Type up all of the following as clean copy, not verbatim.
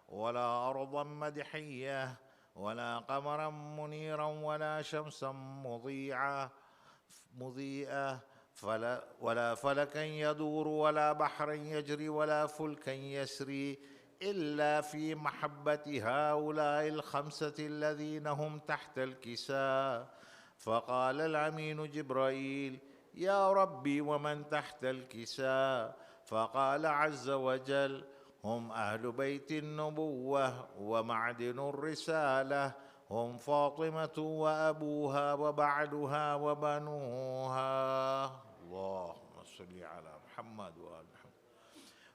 ولا أرضا مدحية ولا قمرا منيرا ولا شمسا مضيئة ولا فلكا يدور ولا بحرا يجري ولا فلكا يسري إلا في محبة هؤلاء الخمسة الذين هم تحت الكساء. فقال الأمين جبرائيل: يا ربي ومن تحت الكساء؟ فقال عز وجل: هم أهل بيت النبوة ومعدن الرسالة، هم فاطمة وأبوها وبعلها وبنوها. اللهم صل على محمد وآل محمد.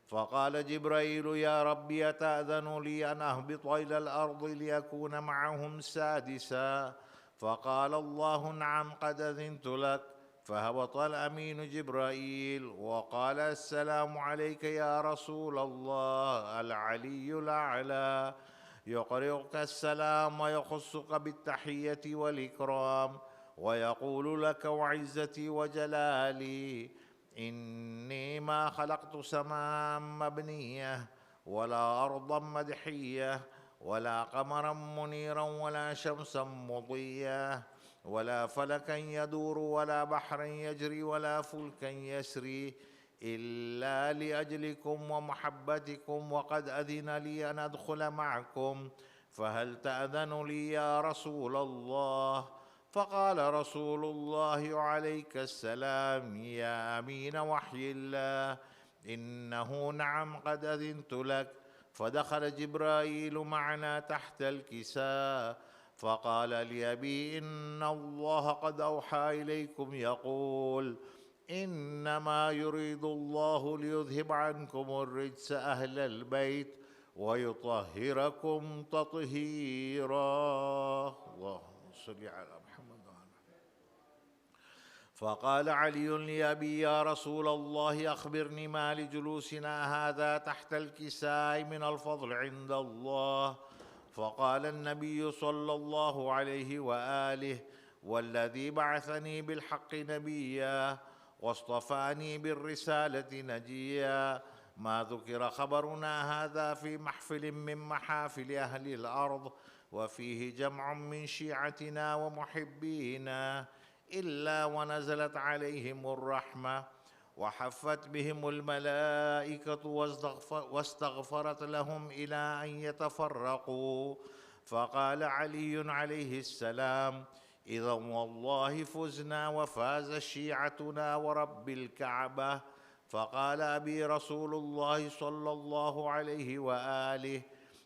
فقال جبرائيل: يا ربي أتأذن لي أن أهبط إلى الأرض ليكون معهم سادسا؟ فقال الله: نعم قد أذنت لك. فهبط الأمين جبرائيل وقال: السلام عليك يا رسول الله العلي الأعلى، يقرئك السلام ويخصك بالتحية والإكرام ويقول لك: وعزتي وجلالي إني ما خلقت سماء مبنية ولا أرضا مدحية ولا قمرا منيرا ولا شمسا مضية ولا فلكا يدور ولا بحرا يجري ولا فلكا يسري إلا لأجلكم ومحبتكم، وقد أذن لي أن أدخل معكم، فهل تأذن لي يا رسول الله؟ فقال رسول الله عليك السلام يا أمين وحي الله: إنه نعم قد أذنت لك. فدخل جبرائيل معنا تحت الكساء فقال لأبي: إن الله قد أوحى إليكم يقول: إنما يريد الله ليذهب عنكم الرجس أهل البيت ويطهركم تطهيرا. اللهم صل على محمد. فقال علي لأبي: يا رسول الله أخبرني ما لجلوسنا هذا تحت الكساء من الفضل عند الله. فقال النبي صلى الله عليه وآله: والذي بعثني بالحق نبيا واصطفاني بالرسالة نجيا، ما ذكر خبرنا هذا في محفل من محافل أهل الأرض وفيه جمع من شيعتنا ومحبينا إلا ونزلت عليهم الرحمة وحفت بهم الملائكة واستغفرت لهم إلى أن يتفرقوا. فقال علي عليه السلام: إذا والله فزنا وفاز شيعتنا ورب الكعبة. فقال أبي رسول الله صلى الله عليه وآله: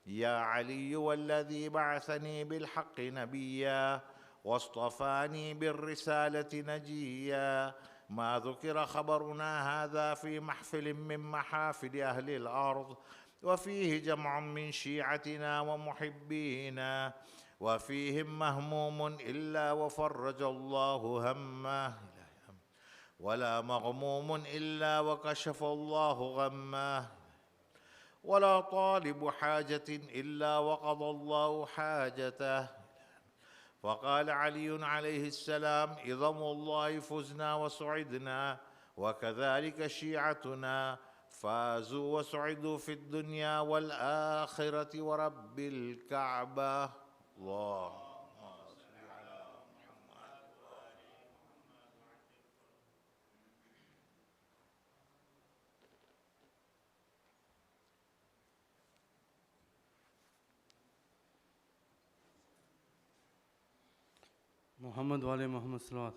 يا علي والذي بعثني بالحق نبيا واصطفاني بالرسالة نجيا، ما ذكر خبرنا هذا في محفل من محافل أهل الأرض وفيه جمع من شيعتنا ومحبينا وفيهم مهموم إلا وفرج الله همه، ولا مغموم إلا وكشف الله غمه، ولا طالب حاجة إلا وقضى الله حاجته. فقال علي عليه السلام: إذا والله فزنا وسعدنا، وكذلك شيعتنا فازوا وسعدوا في الدنيا والآخرة ورب الكعبة. الله. محمد وآل محمد صلوات.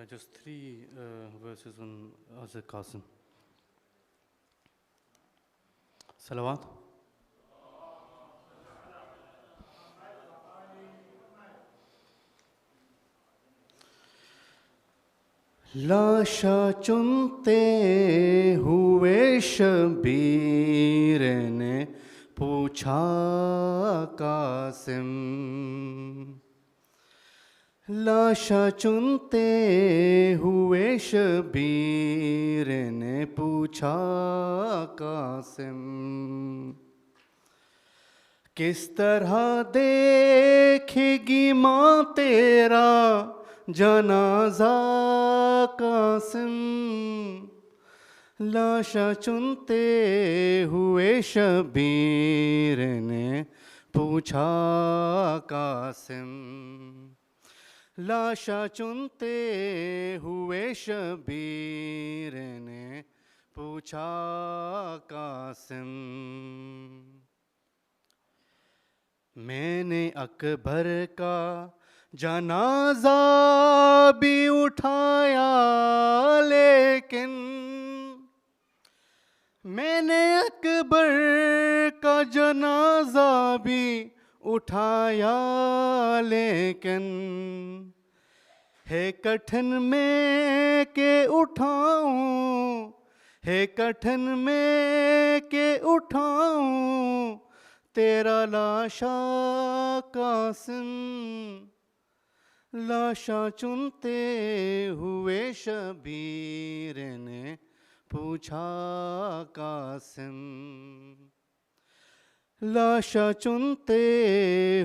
Just three verses on Hazrat Qasim. Salawat. लाशा चुनते हुए शबीर ने पूछा कासिम, लाशा चुनते हुए शबीर ने पूछा कासिम, کس طرح دیکھے گی ماں تیرا جنازہ قاسم، لاشا چنتے ہوئے شبیر نے پوچھا قاسم، لاشا چنتے ہوئے شبیر نے پوچھا قاسم، میں نے اکبر کا جنازہ بھی اٹھایا لیکن، میں نے اکبر کا جنازہ بھی اٹھایا لیکن، ہے کٹھن میں کہ اٹھاؤں، ہے کٹھن میں کہ اٹھاؤں تیرا لاشا قاسم، لاشا چنتے ہوئے شبیر نے پوچھا قاسم، لاشا چنتے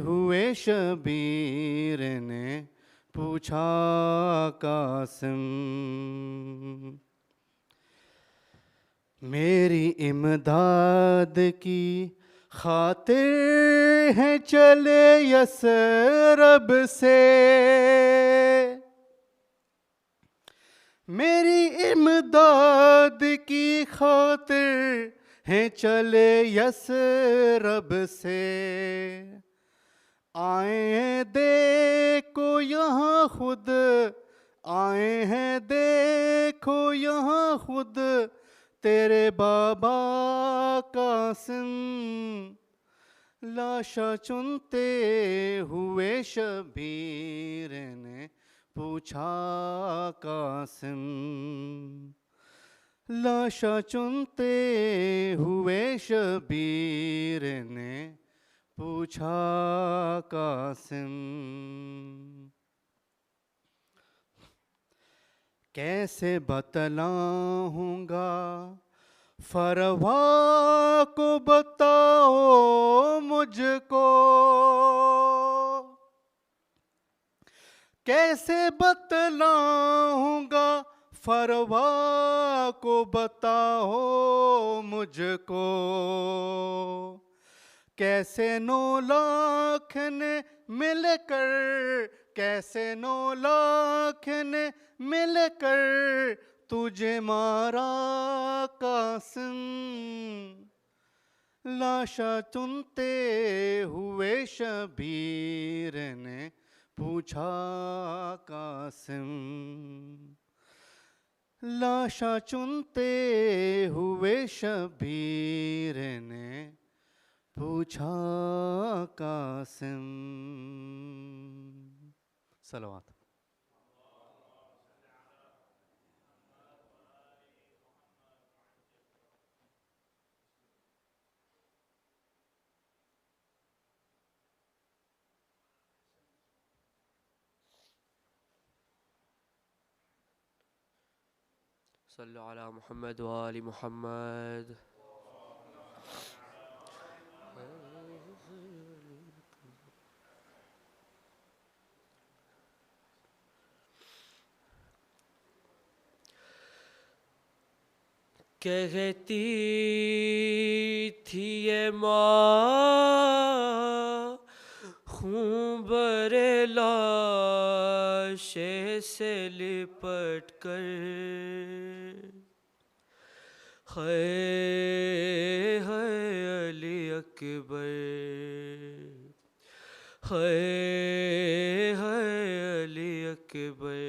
ہوئے شبیر نے پوچھا قاسم، میری امداد کی خاطر ہیں چلے یثرب سے، میری امداد کی خاطر ہیں چلے یثرب سے، آئے ہیں دیکھو یہاں خود، آئے ہیں دیکھو یہاں خود تیرے بابا قاسم، لاشا چنتے ہوئے شبیر نے پوچھا قاسم، لاشا چنتے ہوئے شبیر نے پوچھا قاسم، کیسے بتلاؤں گا فروا کو، بتاؤ مجھ کو، کیسے بتلاؤں گا فروا کو، بتاؤ مجھ کو، کیسے 9 لاکھ نے مل کر، کیسے 9 لاکھ نے مل کر تجھے مارا قاسم، لاشا چنتے ہوئے شبیر نے پوچھا قاسم، لاشا چنتے ہوئے شبیر نے پوچھا قاسم، صلوات۔ صلو علی محمد و آل محمد۔ کہتی تھی یہ ماں خون برے لاشے سے لپٹ کر، ہے علی اکبر، ہے علی اکبر،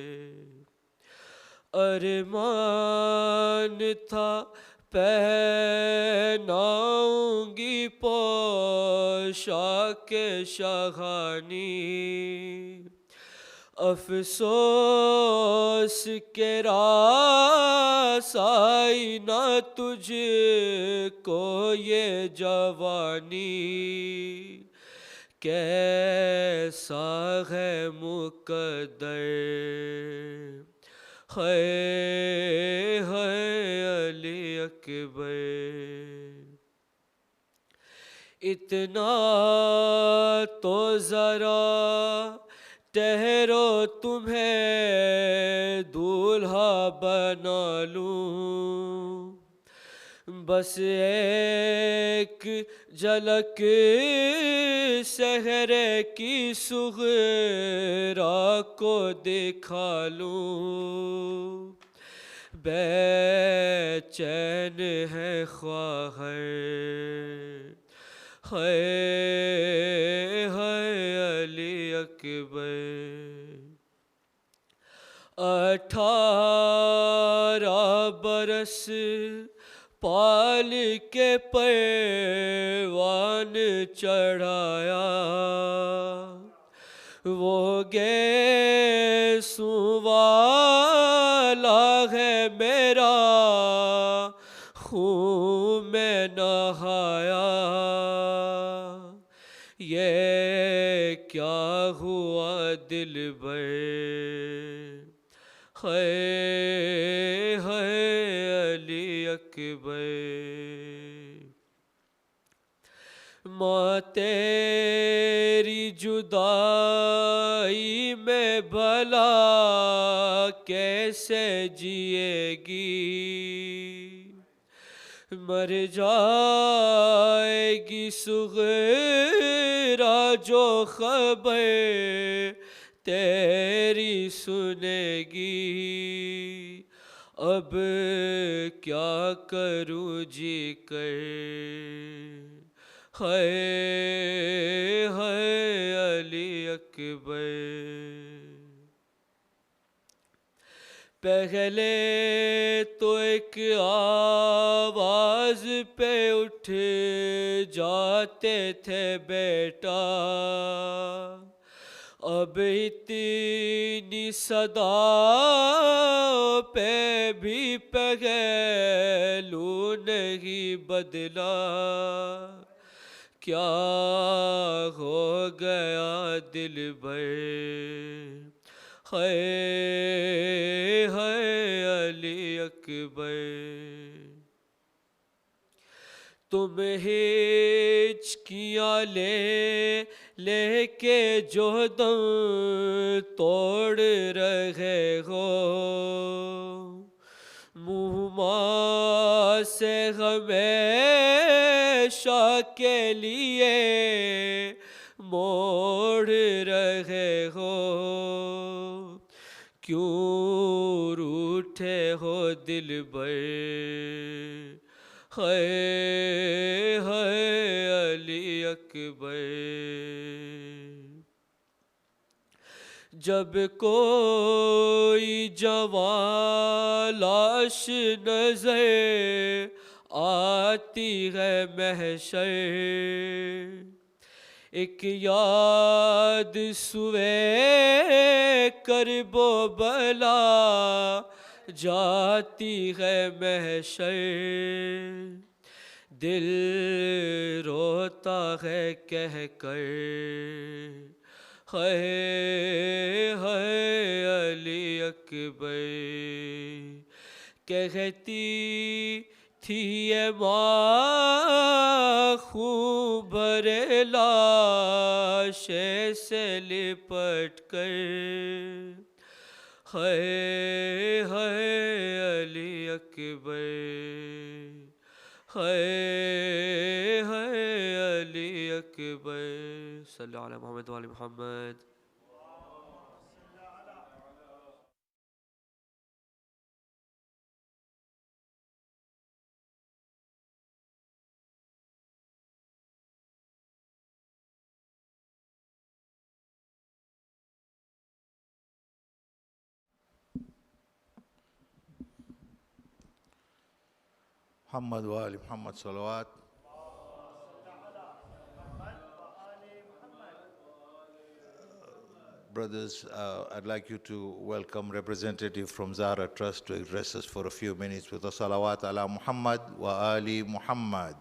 ارمان تھا پہناؤں گی پوشاک شاہانی، افسوس کہ راس آئی نہ تجھ کو یہ جوانی، کیسا ہے مقدر، ہے علی اکبر، اتنا تو ذرا ٹھہرو تمہیں دولہا بنا لوں، بس ایک جھلک صحرے کی صغرا کو دکھا لوں، بے چین ہے خواہر ہے علی اکبر، 18 برس پال کے پروان چڑھایا، وہ گیسوں والا ہے میرا خون میں نہایا، یہ کیا ہوا دلبر ہے علی اکبر، ماں تیری جدائی میں بھلا کیسے جیے گی، مر جائے گی صغرا جو خبر تیری سنے گی، اب کیا کروں جی کر ہے علی اکبر، پہلے تو ایک آواز پہ اٹھ جاتے تھے بیٹا، اب اتنی صدا پہ بھی پہلو نہیں بدلا، کیا ہو گیا دلبر ہے علی اکبر، تم ہچکیاں لے کے جو دم توڑ رہے ہو، منہ ماں سے ہمیشہ کے لیے موڑ رہے ہو، کیوں روٹھے ہو دلبر ہے علی اکبر، جب کوئی جوان لاش نظر آتی ہے محشر، ایک یاد سوئے کرب و بلا جاتی ہے محشر، دل روتا ہے کہہ کر ہے علی اکبر، کہتی تھی اے ماں خون بھرے لاشے سے لپٹ کر ہے علی اکبر، ہے علی اکبر، صلی اللہ علیہ محمد وآل محمد۔ محمد وآل محمد صلوات. Brothers, I'd like you to welcome representative from Zahra Trust to address us for a few minutes with a salawat ala Muhammad wa ali Muhammad.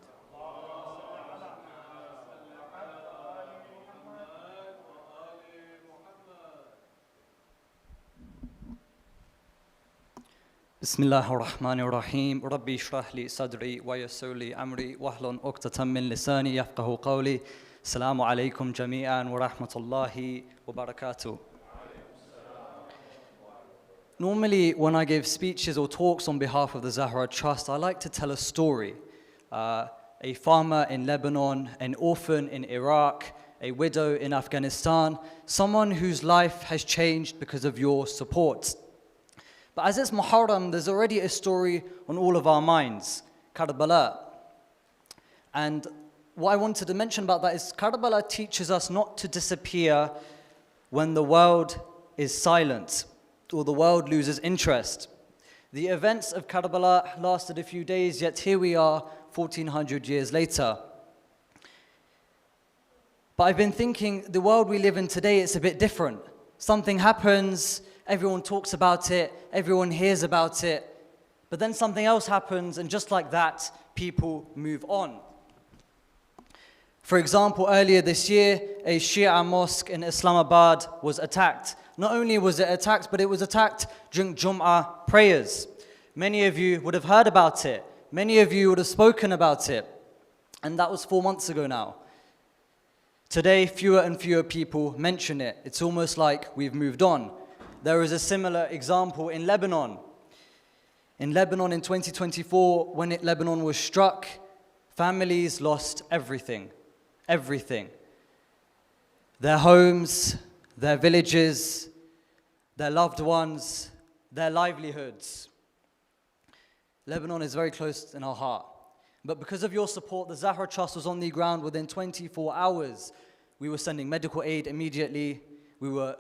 بسم الله الرحمن الرحيم ربي اشرح لي صدري ويسر لي أمري واحلل عقدة من لساني يفقه قولي السلام عليكم جميعا ورحمة الله وبركاته. Normally, when I give speeches or talks on behalf of the Zahra Trust, I like to tell a story. A farmer in Lebanon, an orphan in Iraq, a widow in Afghanistan, someone whose life has changed because of your support. But as it's Muharram, there's already a story on all of our minds, Karbala. And what I wanted to mention about that is Karbala teaches us not to disappear when the world is silent or the world loses interest. The events of Karbala lasted a few days, yet here we are 1400 years later. But I've been thinking, the world we live in today, it's a bit different. Something happens, everyone talks about it, everyone hears about it, but then something else happens, and just like that, people move on. For example, earlier this year, a Shia mosque in Islamabad was attacked. Not only was it attacked, but it was attacked during Jum'ah prayers. Many of you would have heard about it. Many of you would have spoken about it. And that was 4 months ago now. Today, fewer and fewer people mention it. It's almost like we've moved on. There is a similar example in Lebanon. In Lebanon in 2024, when Lebanon was struck, families lost everything. Everything. Their homes, their villages, their loved ones, their livelihoods. Lebanon is very close in our heart. But because of your support, the Zahra Trust was on the ground within 24 hours. We were sending medical aid immediately. We were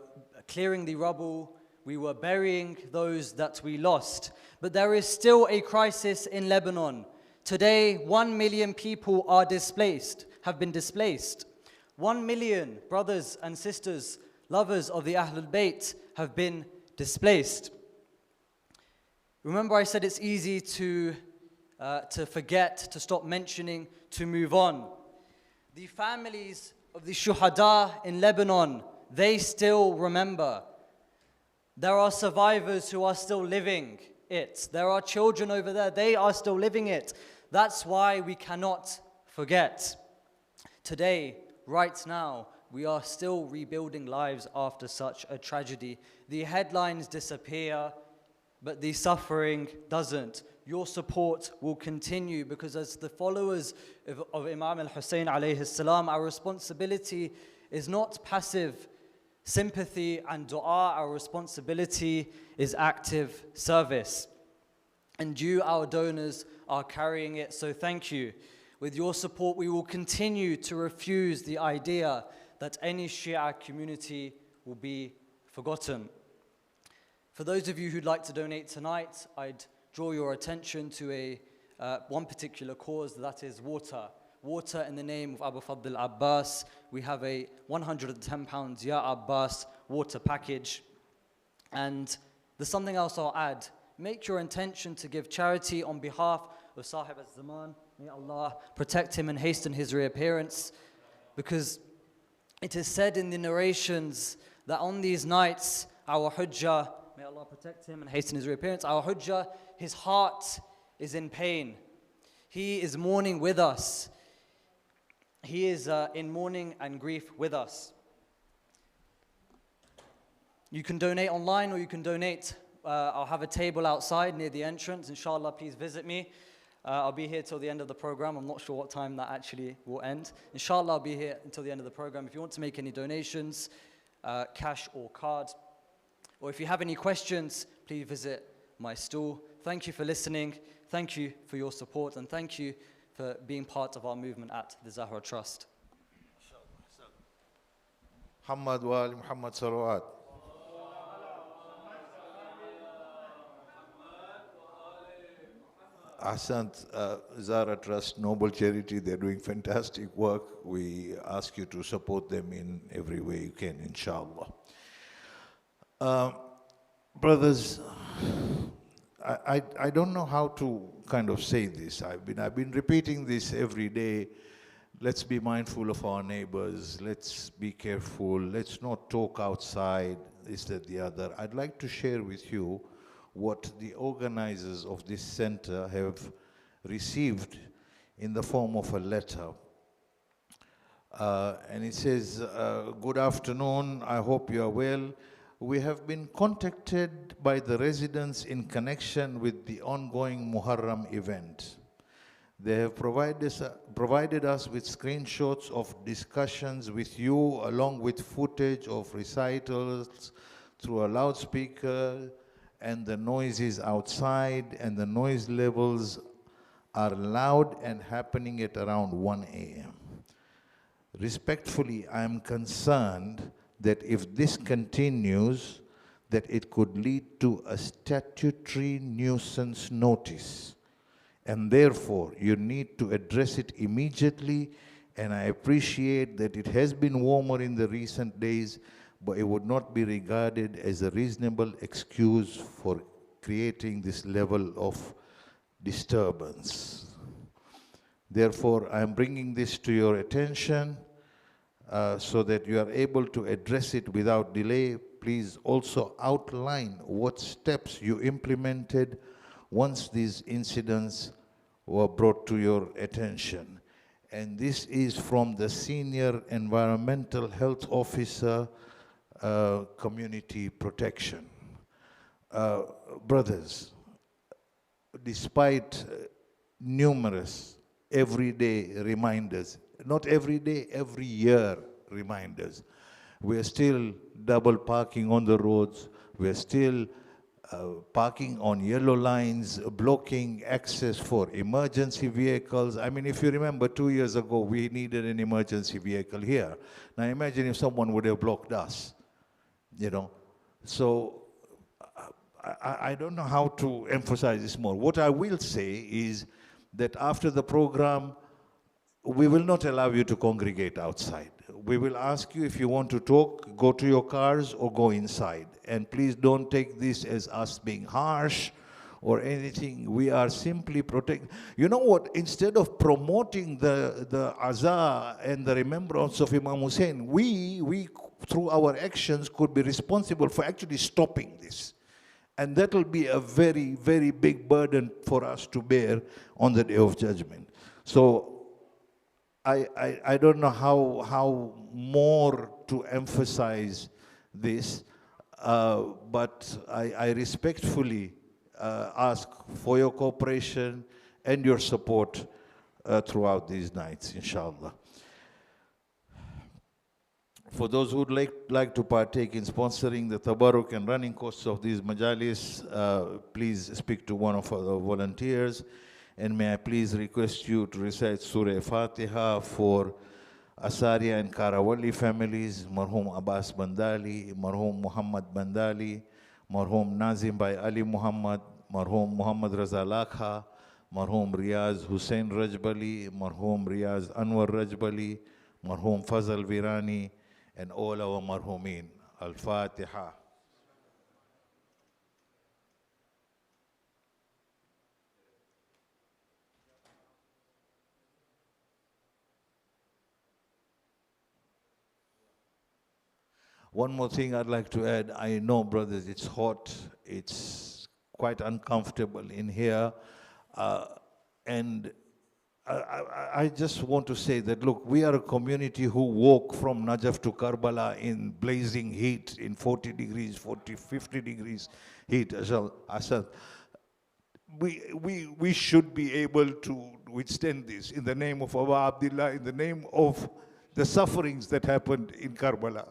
clearing the rubble. We were burying those that we lost. But there is still a crisis in Lebanon. Today, 1 million people are displaced, have been displaced. 1 million brothers and sisters, lovers of the Ahlul Bayt, have been displaced. Remember I said it's easy to forget, to stop mentioning, to move on. The families of the Shuhada in Lebanon, they still remember. There are survivors who are still living it. There are children over there, they are still living it. That's why we cannot forget. Today, right now, we are still rebuilding lives after such a tragedy. The headlines disappear, but the suffering doesn't. Your support will continue because as the followers of Imam Al-Hussein alayhi salam, our responsibility is not passive sympathy and dua. Our responsibility is active service. And you, our donors, are carrying it, so thank you. With your support, we will continue to refuse the idea that any Shia community will be forgotten. For those of you who'd like to donate tonight, I'd draw your attention to one particular cause, that is water. Water in the name of Abu Fadl Abbas. We have a £110 Ya Abbas water package. And there's something else I'll add. Make your intention to give charity on behalf of Sahib al-Zaman. May Allah protect him and hasten his reappearance. Because it is said in the narrations that on these nights, our Hujjah, may Allah protect him and hasten his reappearance, our Hujjah, his heart is in pain. He is mourning with us. He is in mourning and grief with us. You can donate online or you can donate. I'll have a table outside near the entrance. Inshallah, please visit me. I'll be here till the end of the program. I'm not sure what time that actually will end. Inshallah, I'll be here until the end of the program. If you want to make any donations, cash or card, or if you have any questions, please visit my stall. Thank you for listening. Thank you for your support. And thank you for being part of our movement at the Zahra Trust. Muhammad wa Ali Muhammad salawat. Ahsant, Zahra Trust, noble charity, they're doing fantastic work. We ask you to support them in every way you can, inshallah. Brothers, I don't know how to kind of say this. I've been repeating this every day. Let's be mindful of our neighbors. Let's be careful. Let's not talk outside, this, that, the other. I'd like to share with you what the organizers of this center have received in the form of a letter. And it says, good afternoon, I hope you are well. We have been contacted by the residents in connection with the ongoing Muharram event. They have provided us with screenshots of discussions with you along with footage of recitals through a loudspeaker and the noises outside, and the noise levels are loud and happening at around 1 a.m. Respectfully, I am concerned that if this continues, that it could lead to a statutory nuisance notice, and therefore you need to address it immediately. And I appreciate that it has been warmer in the recent days, but it would not be regarded as a reasonable excuse for creating this level of disturbance. Therefore, I am bringing this to your attention so that you are able to address it without delay. Please also outline what steps you implemented once these incidents were brought to your attention. And this is from the Senior Environmental Health Officer, Community Protection. Brothers, despite numerous everyday reminders, not every day, every year reminders, we're still double parking on the roads, we're still parking on yellow lines, blocking access for emergency vehicles. I mean, if you remember 2 years ago, we needed an emergency vehicle here. Now imagine if someone would have blocked us, you know. So I don't know how to emphasize this more. What I will say is that after the program, we will not allow you to congregate outside. We will ask you if you want to talk, go to your cars or go inside. And please don't take this as us being harsh or anything. We are simply protecting. You know what? Instead of promoting the azah and the remembrance of Imam Hussein, we through our actions could be responsible for actually stopping this. And that will be a very, very big burden for us to bear on the Day of Judgment. So I don't know how more to emphasize this, but I respectfully ask for your cooperation and your support throughout these nights, inshallah. For those who would like to partake in sponsoring the tabarruk and running costs of these majalis, please speak to one of our volunteers. And may I please request you to recite Surah Fatiha for Asaria and Karawali families, Marhum Abbas Bandali, Marhum Muhammad Bandali, Marhum Nazim by Ali Muhammad, Marhum Muhammad Raza Lakha, Marhum Riaz Hussein Rajbali, Marhum Riaz Anwar Rajbali, Marhum Fazal Virani, and all our marhumin. Al-Fatiha. One more thing I'd like to add. I know, brothers, it's hot. It's quite uncomfortable in here. And I just want to say that, look, we are a community who walk from Najaf to Karbala in blazing heat, in 40 degrees, 40, 50 degrees heat. Asad, we should be able to withstand this in the name of Abu Abdullah, in the name of the sufferings that happened in Karbala.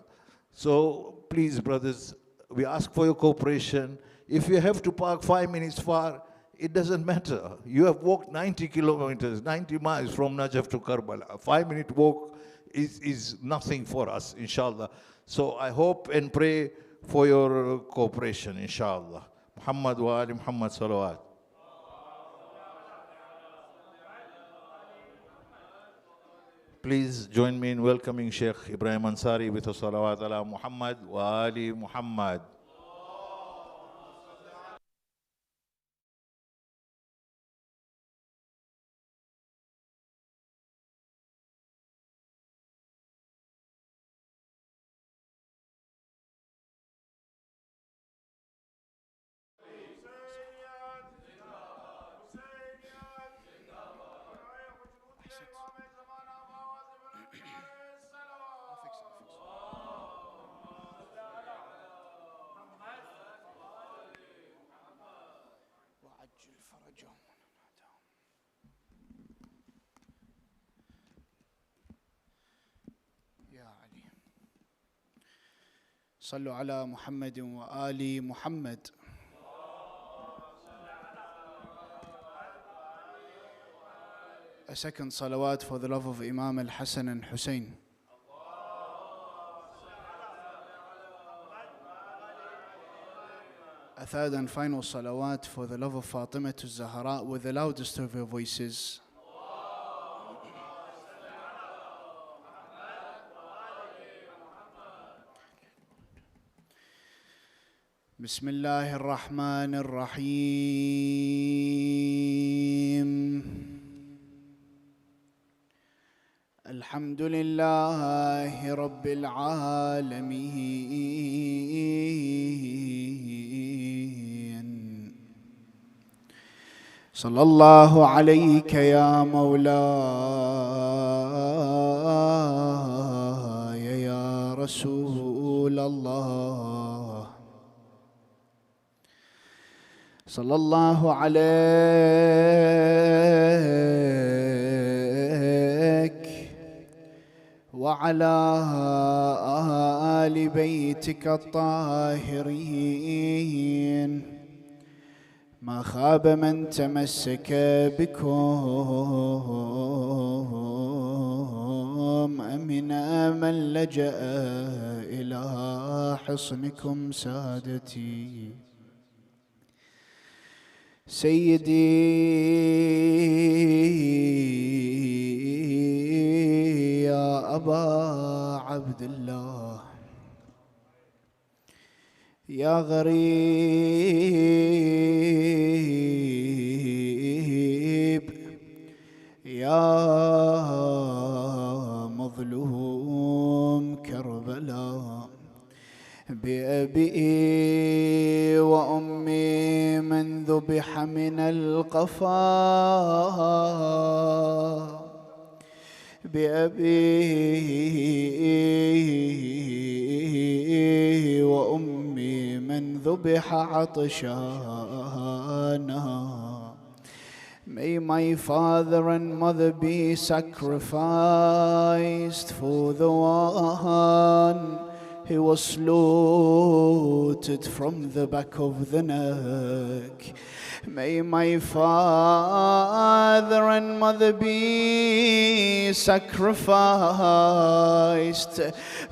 So please, brothers, we ask for your cooperation. If you have to park 5 minutes far, it doesn't matter. You have walked 90 kilometers, 90 miles from Najaf to Karbala. A 5-minute walk is nothing for us, inshallah. So I hope and pray for your cooperation, inshallah. Muhammad wa ali Muhammad salawat. Please join me in welcoming Sheikh Ibraheim Al Ansari with a salawat ala Muhammad wa ali Muhammad. فرجهم. يا علي صلوا على محمد وآل محمد. A second salawat for the love of Imam Al-Hassan and Hussein. A third and final salawat for the love of Fatima al-Zahra with the loudest of your voices. بسم الله الرحمن الرحيم. الحمد لله رب العالمين. صلى الله عليك يا مولاي يا رسول الله. صلى الله عليك وعلى آل بيتك الطاهرين. ما خاب من تمسك بكم، أمن من لجأ إلى حصنكم سادتي. سيدي يا أبا عبد الله، يا غريب، يا مظلوم كربلاء، بأبي وأمي من ذبح من القفا، بأبي وأمي من ذبح عطشانا. May my father and mother be sacrificed for the one who was slaughtered from the back of the neck. May my father and mother be sacrificed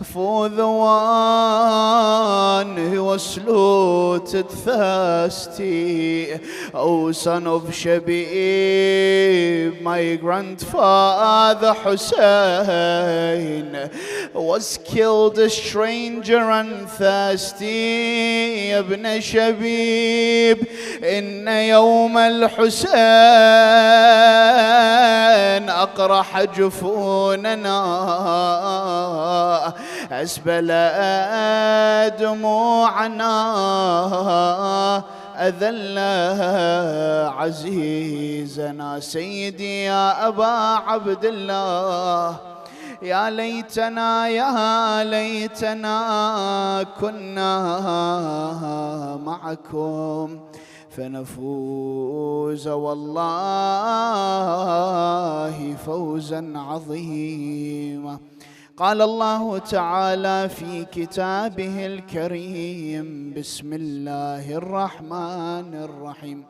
for the one who was slaughtered thirsty. O son of Shabib, my grandfather Hussein was killed a stranger and thirsty. ابن شبيب إن يوم الحسين أقرح جفوننا، أسبل دموعنا، أذل عزيزنا. سيدي يا أبا عبد الله، يا ليتنا يا ليتنا كنا معكم فنفوز والله فوزا عظيما. قال الله تعالى في كتابه الكريم: بسم الله الرحمن الرحيم.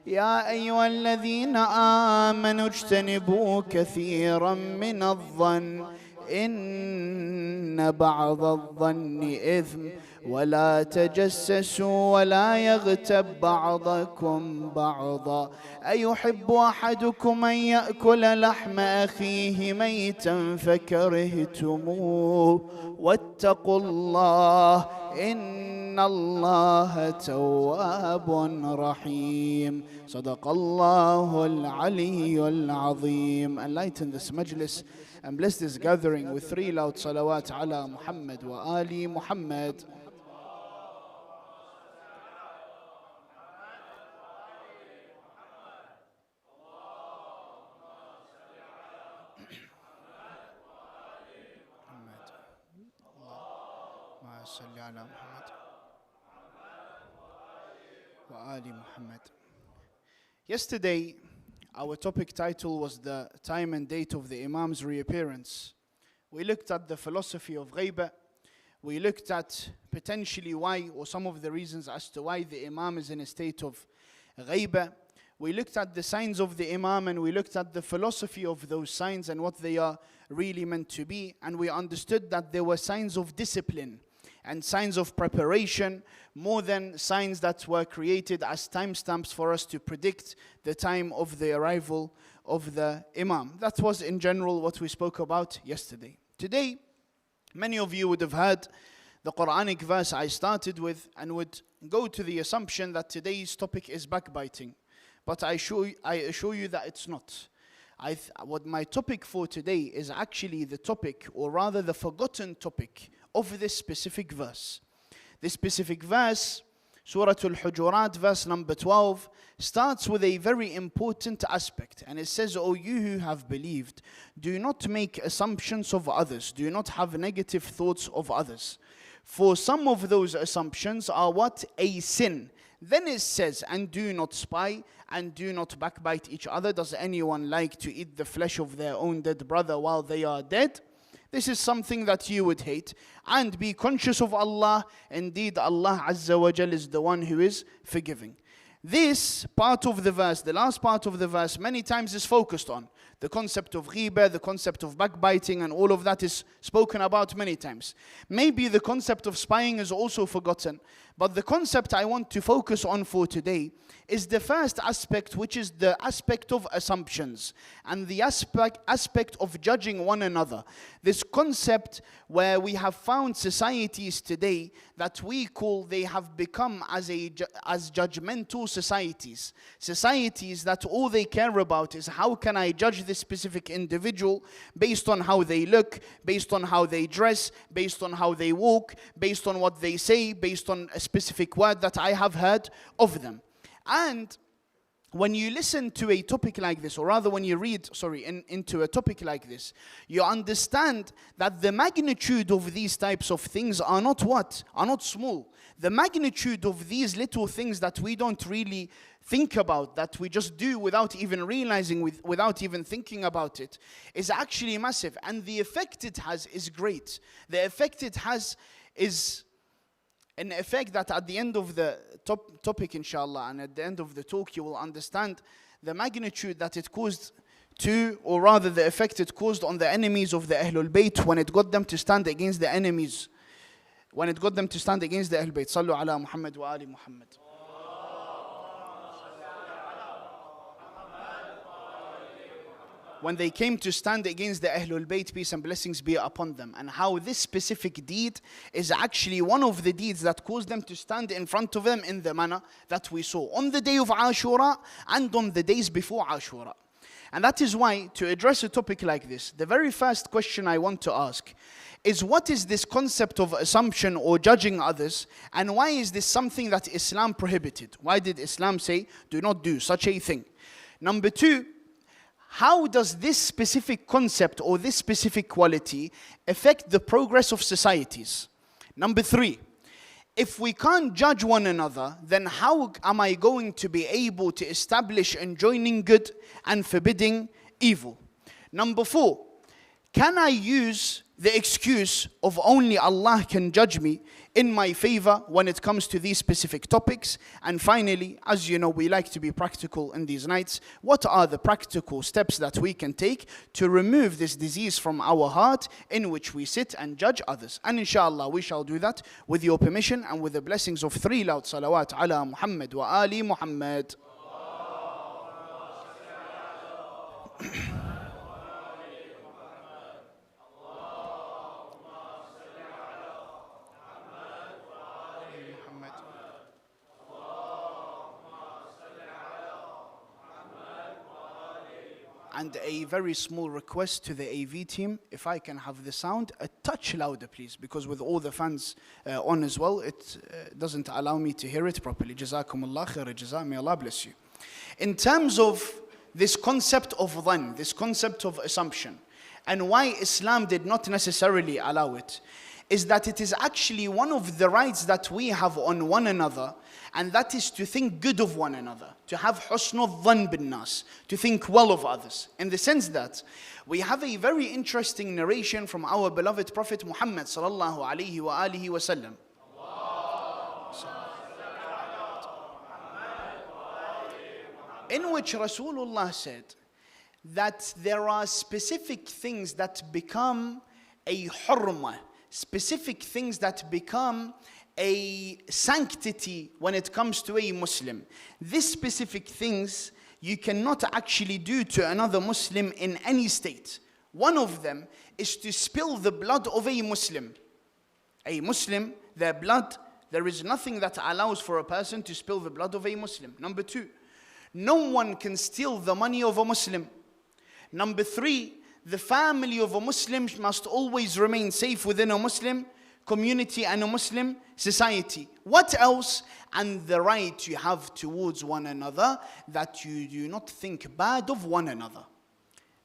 يا أيها الذين آمنوا اجتنبوا كثيرا من الظن إن بعض الظن إثم ولا تجسسوا ولا يغتب بعضكم بعضا أيحب أحدكم أن يأكل لحم أخيه ميتا فكرهتموه واتقوا الله إن الله تواب رحيم. صدق الله العلي العظيم. Enlighten this majlis and bless this gathering with 3 loud salawat ala Muhammad wa ali Muhammad. صل على محمد وآل محمد. Yesterday, our topic title was the time and date of the Imam's reappearance. We looked at the philosophy of ghaibah. We looked at potentially why, or some of the reasons as to why the Imam is in a state of ghaibah. We looked at the signs of the Imam, and we looked at the philosophy of those signs and what they are really meant to be. And we understood that there were signs of discipline and signs of preparation more than signs that were created as timestamps for us to predict the time of the arrival of the Imam. That was in general what we spoke about yesterday. Today, many of you would have heard the Quranic verse I started with and would go to the assumption that today's topic is backbiting. But I assure you that it's not. What my topic for today is actually the topic, or rather the forgotten topic of this specific verse. This specific verse, Surah Al-Hujurat, verse number 12, starts with a very important aspect. And it says, "O you who have believed, do not make assumptions of others. Do not have negative thoughts of others. For some of those assumptions are what? A sin." Then it says, "And do not spy, and do not backbite each other. Does anyone like to eat the flesh of their own dead brother while they are dead? This is something that you would hate. And be conscious of Allah. Indeed, Allah Azza wa Jal is the one who is forgiving." This part of the verse, the last part of the verse, many times is focused on. The concept of ghibah, the concept of backbiting, and all of that is spoken about many times. Maybe the concept of spying is also forgotten. But the concept I want to focus on for today is the first aspect, which is the aspect of assumptions and the aspect of judging one another. This concept where we have found societies today that we call, they have become as judgmental societies. Societies that all they care about is how can I judge this specific individual based on how they look, based on how they dress, based on how they walk, based on what they say, based on a specific word that I have heard of them. And when you listen to a topic like this, or rather when you read, into a topic like this, you understand that the magnitude of these types of things are not what? Are not small. The magnitude of these little things that we don't really think about, that we just do without even realizing, without even thinking about it, is actually massive. And the effect it has is great. The effect it has is an effect that at the end of the topic, inshallah, and at the end of the talk, you will understand the magnitude that it caused to, or rather the effect it caused on the enemies of the Ahlul Bayt when it got them to stand against the enemies. When it got them to stand against the Ahlul Bayt. Sallu ala Muhammad wa ali Muhammad. When they came to stand against the Ahlul Bayt, peace and blessings be upon them, and how this specific deed is actually one of the deeds that caused them to stand in front of them in the manner that we saw on the day of Ashura and on the days before Ashura. And that is why, to address a topic like this, the very first question I want to ask is, what is this concept of assumption or judging others, and why is this something that Islam prohibited? Why did Islam say, do not do such a thing? Number two, how does this specific concept or this specific quality affect the progress of societies? Number three, if we can't judge one another, then how am I going to be able to establish enjoining good and forbidding evil? Number four, can I use the excuse of only Allah can judge me in my favor when it comes to these specific topics? And finally, as you know, we like to be practical in these nights. What are the practical steps that we can take to remove this disease from our heart in which we sit and judge others? And inshallah, we shall do that with your permission and with the blessings of 3 loud salawat ala Muhammad wa ali Muhammad. And a very small request to the AV team, if I can have the sound a touch louder, please, because with all the fans on as well, it doesn't allow me to hear it properly. Jazakumullah khair jaza, may Allah bless you. In terms of this concept of dhann, this concept of assumption, and why Islam did not necessarily allow it, is that it is actually one of the rights that we have on one another, and that is to think good of one another, to have husnul dhann bin nas, to think well of others. In the sense that we have a very interesting narration from our beloved Prophet Muhammad sallallahu alaihi wa alihi wasallam. In which Rasulullah said that there are specific things that become a hurma, specific things that become a sanctity when it comes to a Muslim. These specific things you cannot actually do to another Muslim in any state. One of them is to spill the blood of a Muslim. A Muslim, their blood, there is nothing that allows for a person to spill the blood of a Muslim. Number two, no one can steal the money of a Muslim. Number three, the family of a Muslim must always remain safe within a Muslim community and a Muslim society. What else? And the right you have towards one another, that you do not think bad of one another.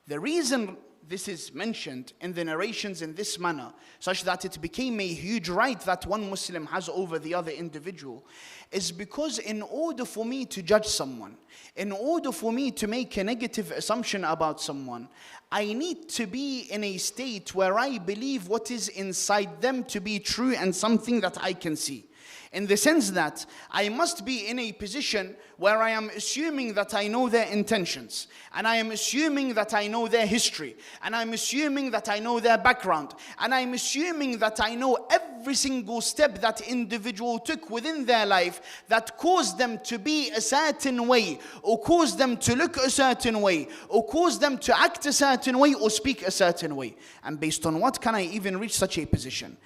The reason this is mentioned in the narrations in this manner, such that it became a huge right that one Muslim has over the other individual, is because in order for me to judge someone, in order for me to make a negative assumption about someone, I need to be in a state where I believe what is inside them to be true and something that I can see. In the sense that I must be in a position where I am assuming that I know their intentions, and I am assuming that I know their history, and I'm assuming that I know their background, and I'm assuming that I know every single step that individual took within their life that caused them to be a certain way, or caused them to look a certain way, or caused them to act a certain way, or speak a certain way. And based on what can I even reach such a position?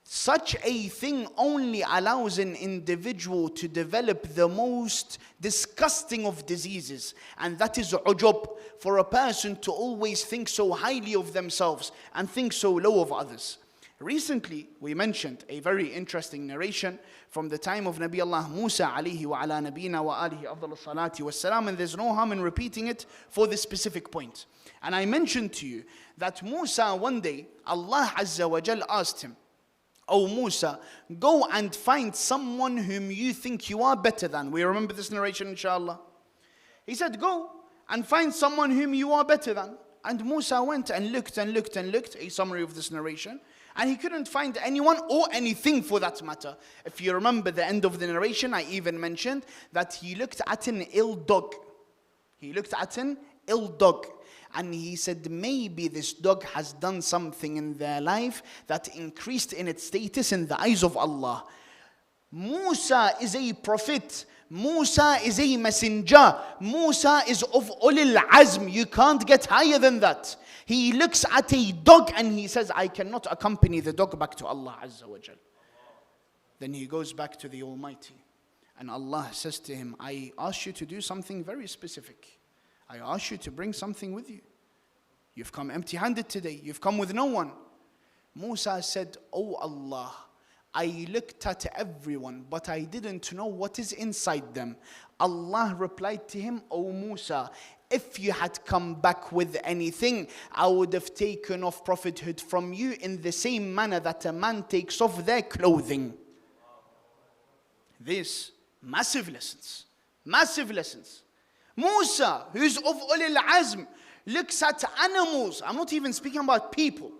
Such a thing only allows an individual to develop the most disgusting of diseases, and that is ujub, for a person to always think so highly of themselves and think so low of others. Recently, we mentioned a very interesting narration from the time of Nabi Allah Musa alayhi wa ala nabina wa alihi afdal salati wa salam, and there's no harm in repeating it for this specific point. And I mentioned to you that Musa one day, Allah Azza wa Jal asked him, "O Musa, go and find someone whom you think you are better than." We remember this narration, inshallah. He said, "Go and find someone whom you are better than." And Musa went and looked and looked and looked, a summary of this narration, and he couldn't find anyone or anything for that matter. If you remember the end of the narration, I even mentioned that he looked at an ill dog. He looked at an ill dog. And he said, maybe this dog has done something in their life that increased in its status in the eyes of Allah. Musa is a prophet. Musa is a messenger. Musa is of ulil azm. You can't get higher than that. He looks at a dog and he says, I cannot accompany the dog back to Allah Azza wa Jal. Then he goes back to the Almighty. And Allah says to him, I asked you to do something very specific. I asked you to bring something with you. You've come empty-handed today. You've come with no one. Musa said, "Oh Allah, I looked at everyone, but I didn't know what is inside them." Allah replied to him, "Oh Musa, if you had come back with anything, I would have taken off prophethood from you in the same manner that a man takes off their clothing." This, massive lessons. Massive lessons. Musa, who's of ulil azm, looks at animals. I'm not even speaking about people,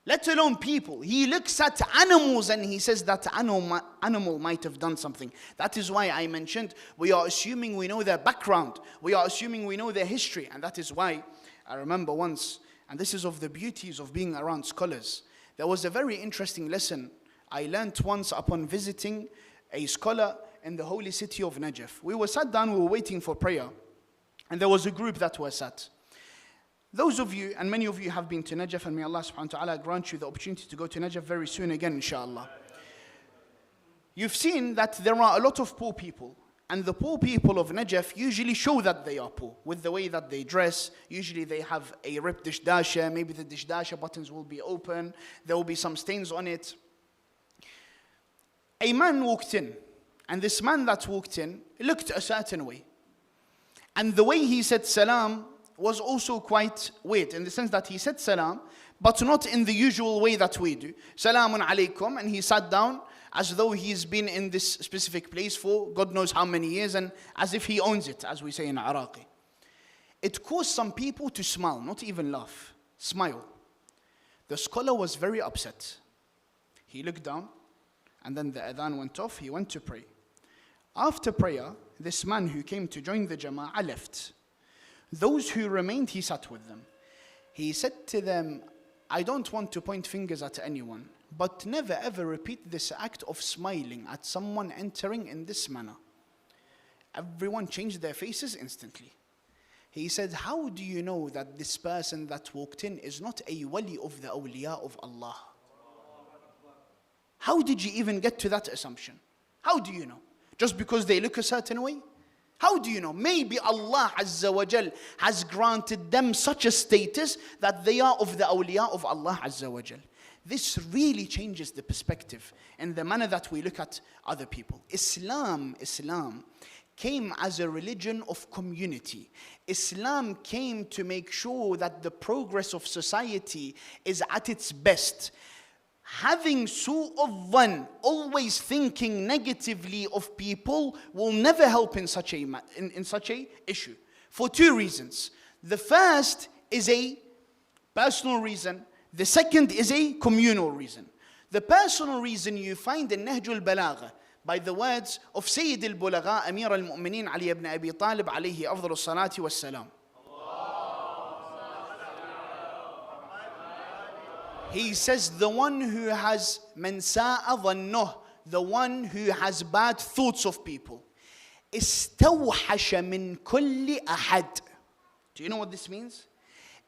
let alone people. He looks at animals and he says that animal might have done something. That is why I mentioned we are assuming we know their background. We are assuming we know their history. And that is why I remember once, and this is of the beauties of being around scholars, there was a very interesting lesson I learned once upon visiting a scholar in the holy city of Najaf. We were sat down, we were waiting for prayer, and there was a group that were sat. Those of you, and many of you have been to Najaf, and may Allah subhanahu wa ta'ala grant you the opportunity to go to Najaf very soon again, inshallah. You've seen that there are a lot of poor people, and the poor people of Najaf usually show that they are poor with the way that they dress. Usually they have a ripped dishdasha, maybe the dishdasha buttons will be open, there will be some stains on it. A man walked in, and this man that walked in looked a certain way. And the way he said salam was also quite weird, in the sense that he said salam, but not in the usual way that we do. Salamun alaykum, and he sat down as though he's been in this specific place for God knows how many years, and as if he owns it, as we say in Iraqi. It caused some people to smile, not even laugh, smile. The scholar was very upset. He looked down, and then the adhan went off. He went to pray. After prayer, this man who came to join the jama'ah left. Those who remained, he sat with them. He said to them, I don't want to point fingers at anyone, but never ever repeat this act of smiling at someone entering in this manner. Everyone changed their faces instantly. He said, how do you know that this person that walked in is not a wali of the awliya of Allah? How did you even get to that assumption? How do you know? Just because they look a certain way? How do you know? Maybe Allah Azza wa Jal has granted them such a status that they are of the awliya of Allah Azza wa Jal. This really changes the perspective and the manner that we look at other people. Islam came as a religion of community. Islam came to make sure that the progress of society is at its best. Having su'u dhann, always thinking negatively of people, will never help in such a issue. For two reasons. The first is a personal reason. The second is a communal reason. The personal reason you find in Nahjul Balagha, by the words of Sayyid al-Bulagha, Amir al-Mu'mineen, Ali ibn Abi Talib, alayhi afdal as-salati was-salam. He says, the one who has man sa'a dhannuh, the one who has bad thoughts of people, istawhasha min kulli ahad. Do you know what this means?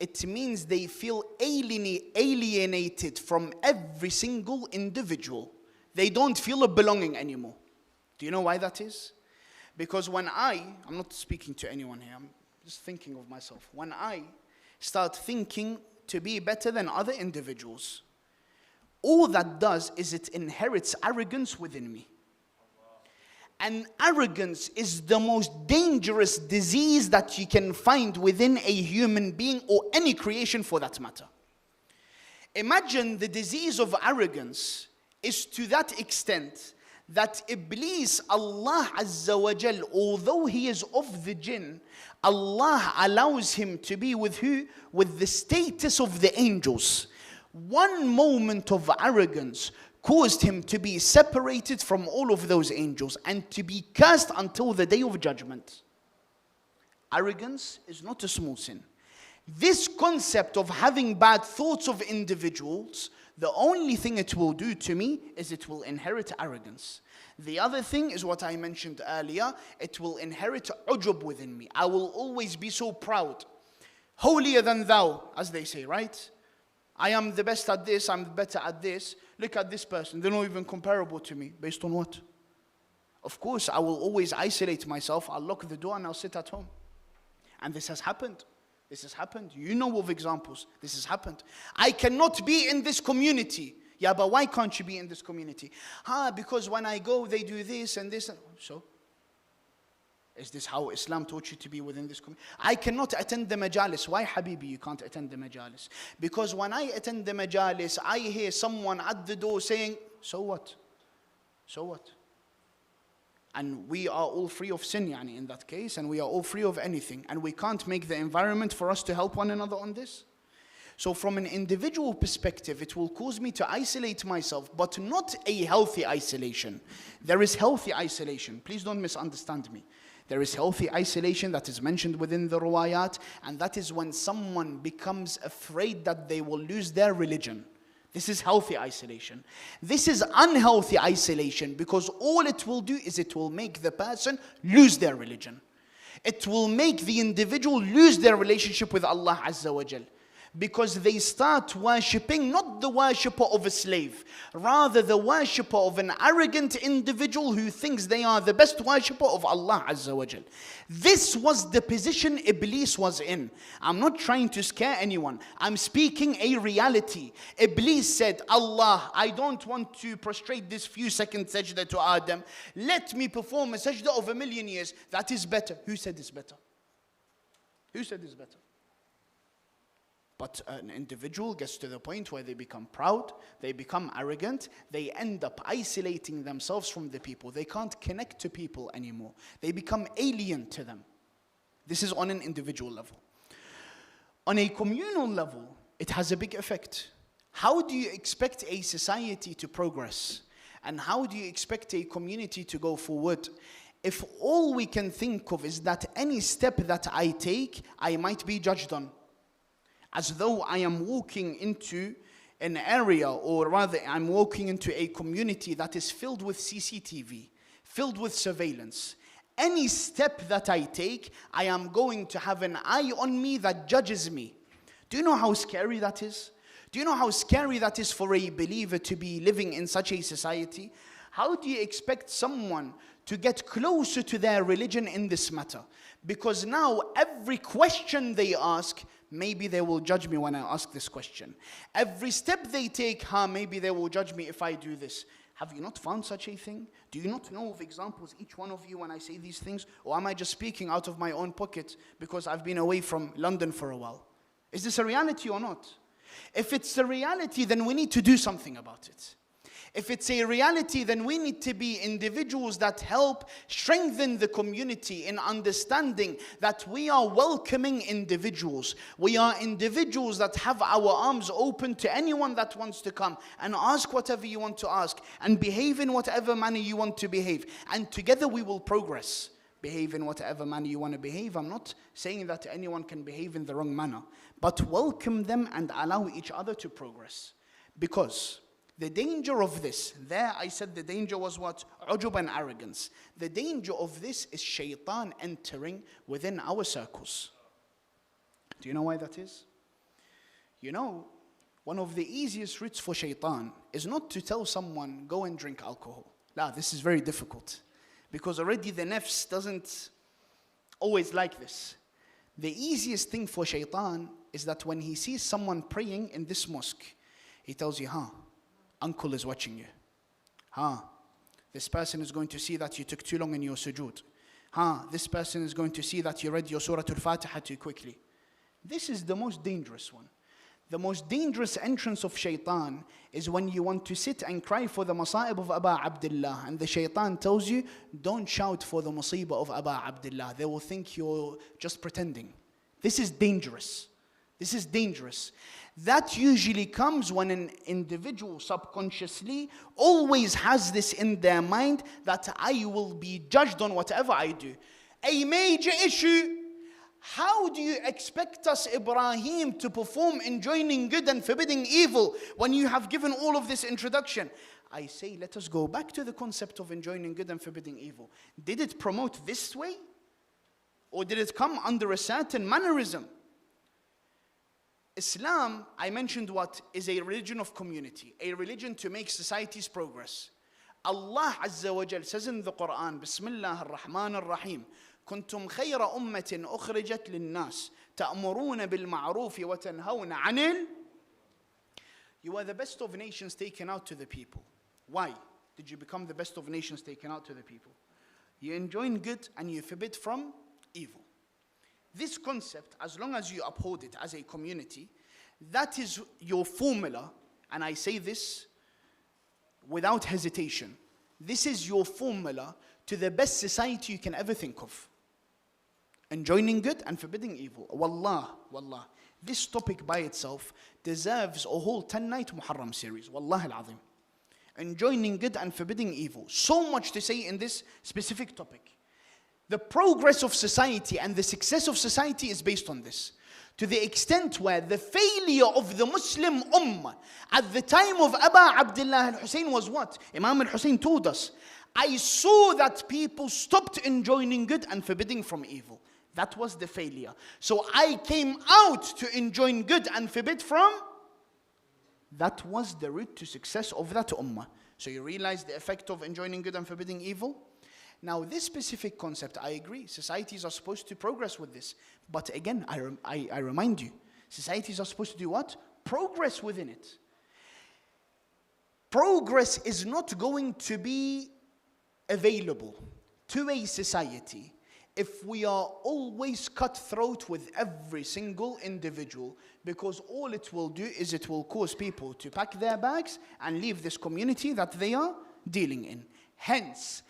It means they feel alienated from every single individual. They don't feel a belonging anymore. Do you know why that is? Because when I'm not speaking to anyone here, I'm just thinking of myself. When I start thinking to be better than other individuals, all that does is it inherits arrogance within me. And arrogance is the most dangerous disease that you can find within a human being or any creation for that matter. Imagine the disease of arrogance is to that extent that Iblis, Allah Azza wa Jal, although he is of the jinn, Allah allows him to be with who? With the status of the angels. One moment of arrogance caused him to be separated from all of those angels and to be cursed until the day of judgment. Arrogance is not a small sin. This concept of having bad thoughts of individuals, the only thing it will do to me is it will inherit arrogance. The other thing is what I mentioned earlier, it will inherit ujub within me. I will always be so proud. Holier than thou, as they say, right? I am the best at this, I'm better at this. Look at this person, they're not even comparable to me. Based on what? Of course, I will always isolate myself. I'll lock the door and I'll sit at home. And this has happened. This has happened. You know of examples. This has happened. I cannot be in this community. Yeah, but why can't you be in this community? Because when I go, they do this and this. So, is this how Islam taught you to be within this community? I cannot attend the majalis. Why, Habibi, you can't attend the majalis? Because when I attend the majalis, I hear someone at the door saying, so what? So what? And we are all free of sin, in that case, and we are all free of anything. And we can't make the environment for us to help one another on this. So from an individual perspective, it will cause me to isolate myself, but not a healthy isolation. There is healthy isolation. Please don't misunderstand me. There is healthy isolation that is mentioned within the riwayat, and that is when someone becomes afraid that they will lose their religion. This is healthy isolation. This is unhealthy isolation, because all it will do is it will make the person lose their religion. It will make the individual lose their relationship with Allah Azza wa Jal. Because they start worshipping not the worshipper of a slave, rather the worshipper of an arrogant individual who thinks they are the best worshipper of Allah Azza wa Jal. This was the position Iblis was in. I'm not trying to scare anyone. I'm speaking a reality. Iblis said, Allah, I don't want to prostrate this few seconds sajda to Adam. Let me perform a sajda of 1,000,000 years. That is better. Who said it's better? Who said it's better? But an individual gets to the point where they become proud, they become arrogant, they end up isolating themselves from the people. They can't connect to people anymore. They become alien to them. This is on an individual level. On a communal level, it has a big effect. How do you expect a society to progress? And how do you expect a community to go forward if all we can think of is that any step that I take, I might be judged on? As though I am walking into an area, or rather I'm walking into a community that is filled with CCTV, filled with surveillance. Any step that I take, I am going to have an eye on me that judges me. Do you know how scary that is? Do you know how scary that is for a believer to be living in such a society? How do you expect someone to get closer to their religion in this matter? Because now every question they ask, maybe they will judge me when I ask this question. Every step they take, maybe they will judge me if I do this. Have you not found such a thing? Do you not know of examples, each one of you, when I say these things? Or am I just speaking out of my own pocket because I've been away from London for a while? Is this a reality or not? If it's a reality, then we need to do something about it. If it's a reality, then we need to be individuals that help strengthen the community in understanding that we are welcoming individuals. We are individuals that have our arms open to anyone that wants to come and ask whatever you want to ask and behave in whatever manner you want to behave. And together we will progress. Behave in whatever manner you want to behave. I'm not saying that anyone can behave in the wrong manner, but welcome them and allow each other to progress. Because the danger of this, there I said the danger was what? Ujub and arrogance. The danger of this is shaitan entering within our circles. Do you know why that is? You know, one of the easiest routes for shaitan is not to tell someone, go and drink alcohol. No, this is very difficult. Because already the nafs doesn't always like this. The easiest thing for shaitan is that when he sees someone praying in this mosque, he tells you, uncle is watching you. This person is going to see that you took too long in your sujood. This person is going to see that you read your Surah Al-Fatiha too quickly. This is the most dangerous one. The most dangerous entrance of shaitan is when you want to sit and cry for the masa'ib of Aba Abdullah, and the shaitan tells you, don't shout for the musibah of Aba Abdullah. They will think you're just pretending. This is dangerous. This is dangerous. That usually comes when an individual subconsciously always has this in their mind that I will be judged on whatever I do. A major issue. How do you expect us, Ibrahim, to perform in joining good and forbidding evil when you have given all of this introduction? I say, let us go back to the concept of enjoining good and forbidding evil. Did it promote this way? Or did it come under a certain mannerism? Islam, I mentioned what, is a religion of community, a religion to make societies progress. Allah Azza wa Jal says in the Quran, Bismillah ar-Rahman ar-Rahim, كنتم خير أمة أخرجت للناس تأمرون بالمعروف وتنهون عن You are the best of nations taken out to the people. Why did you become the best of nations taken out to the people? You enjoin good and you forbid from evil. This concept, as long as you uphold it as a community, that is your formula, and I say this without hesitation. This is your formula to the best society you can ever think of. Enjoining good and forbidding evil. Wallah. This topic by itself deserves a whole 10-night Muharram series. Wallah al-Azim. Enjoining good and forbidding evil. So much to say in this specific topic. The progress of society and the success of society is based on this. To the extent where the failure of the Muslim Ummah at the time of Aba Abdullah al-Hussein was what? Imam al-Hussein told us, I saw that people stopped enjoining good and forbidding from evil. That was the failure. So I came out to enjoin good and forbid from. That was the route to success of that ummah. So you realize the effect of enjoining good and forbidding evil? Now this specific concept, I agree, societies are supposed to progress with this. But again, I remind you, societies are supposed to do what? Progress within it. Progress is not going to be available to a society if we are always cutthroat with every single individual, because all it will do is it will cause people to pack their bags and leave this community that they are dealing in. Hence,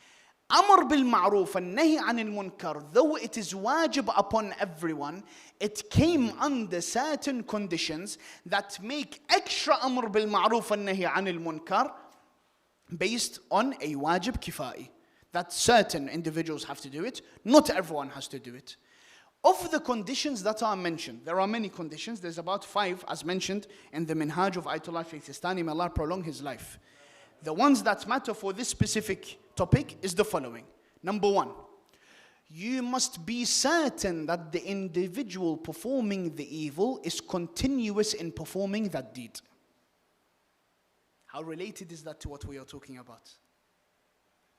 Amr bil Ma'ruf and Nahi anil Munkar, though it is wajib upon everyone, it came under certain conditions that make extra Amr bil Ma'ruf and Nahi anil Munkar based on a wajib kifai. That certain individuals have to do it, not everyone has to do it. Of the conditions that are mentioned, there are many conditions, there's about 5 as mentioned in the Minhaj of Ayatollah Shaykh Sistani, may Allah prolong his life. The ones that matter for this specific topic is the following. Number 1, you must be certain that the individual performing the evil is continuous in performing that deed. How related is that to what we are talking about?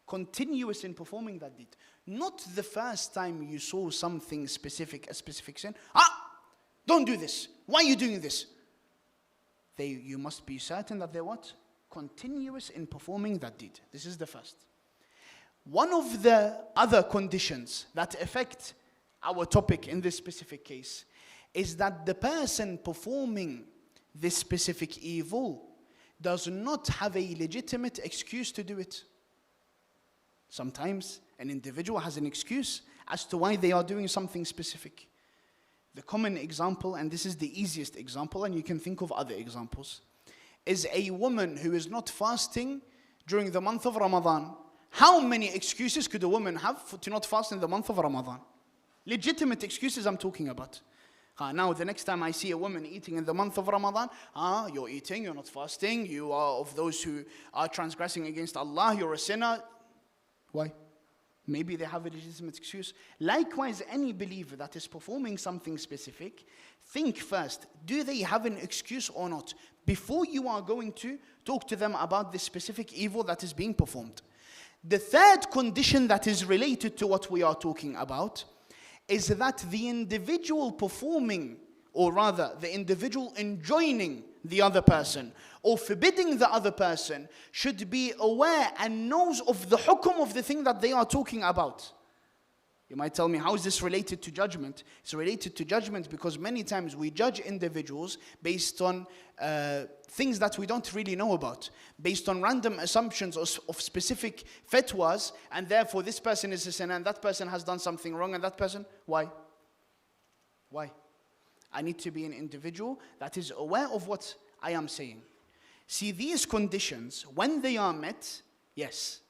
Continuous in performing that deed. Not the first time you saw something specific, a specific sin. Don't do this. Why are you doing this? You must be certain that they're what? Continuous in performing that deed. This is the first. One of the other conditions that affect our topic in this specific case is that the person performing this specific evil does not have a legitimate excuse to do it. Sometimes an individual has an excuse as to why they are doing something specific. The common example, and this is the easiest example, and you can think of other examples, is a woman who is not fasting during the month of Ramadan. How many excuses could a woman have to not fast in the month of Ramadan? Legitimate excuses I'm talking about. Now the next time I see a woman eating in the month of Ramadan, you're eating, you're not fasting, you are of those who are transgressing against Allah, you're a sinner. Why? Maybe they have a legitimate excuse. Likewise, any believer that is performing something specific, think first, do they have an excuse or not? Before you are going to talk to them about this specific evil that is being performed. The third condition that is related to what we are talking about is that the individual performing, or rather the individual enjoining the other person or forbidding the other person should be aware and knows of the hukum of the thing that they are talking about. You might tell me, how is this related to judgment? It's related to judgment because many times we judge individuals based on things that we don't really know about, based on random assumptions of specific fatwas, and therefore this person is a sinner and that person has done something wrong and that person, why? Why? I need to be an individual that is aware of what I am saying. See, these conditions, when they are met, yes,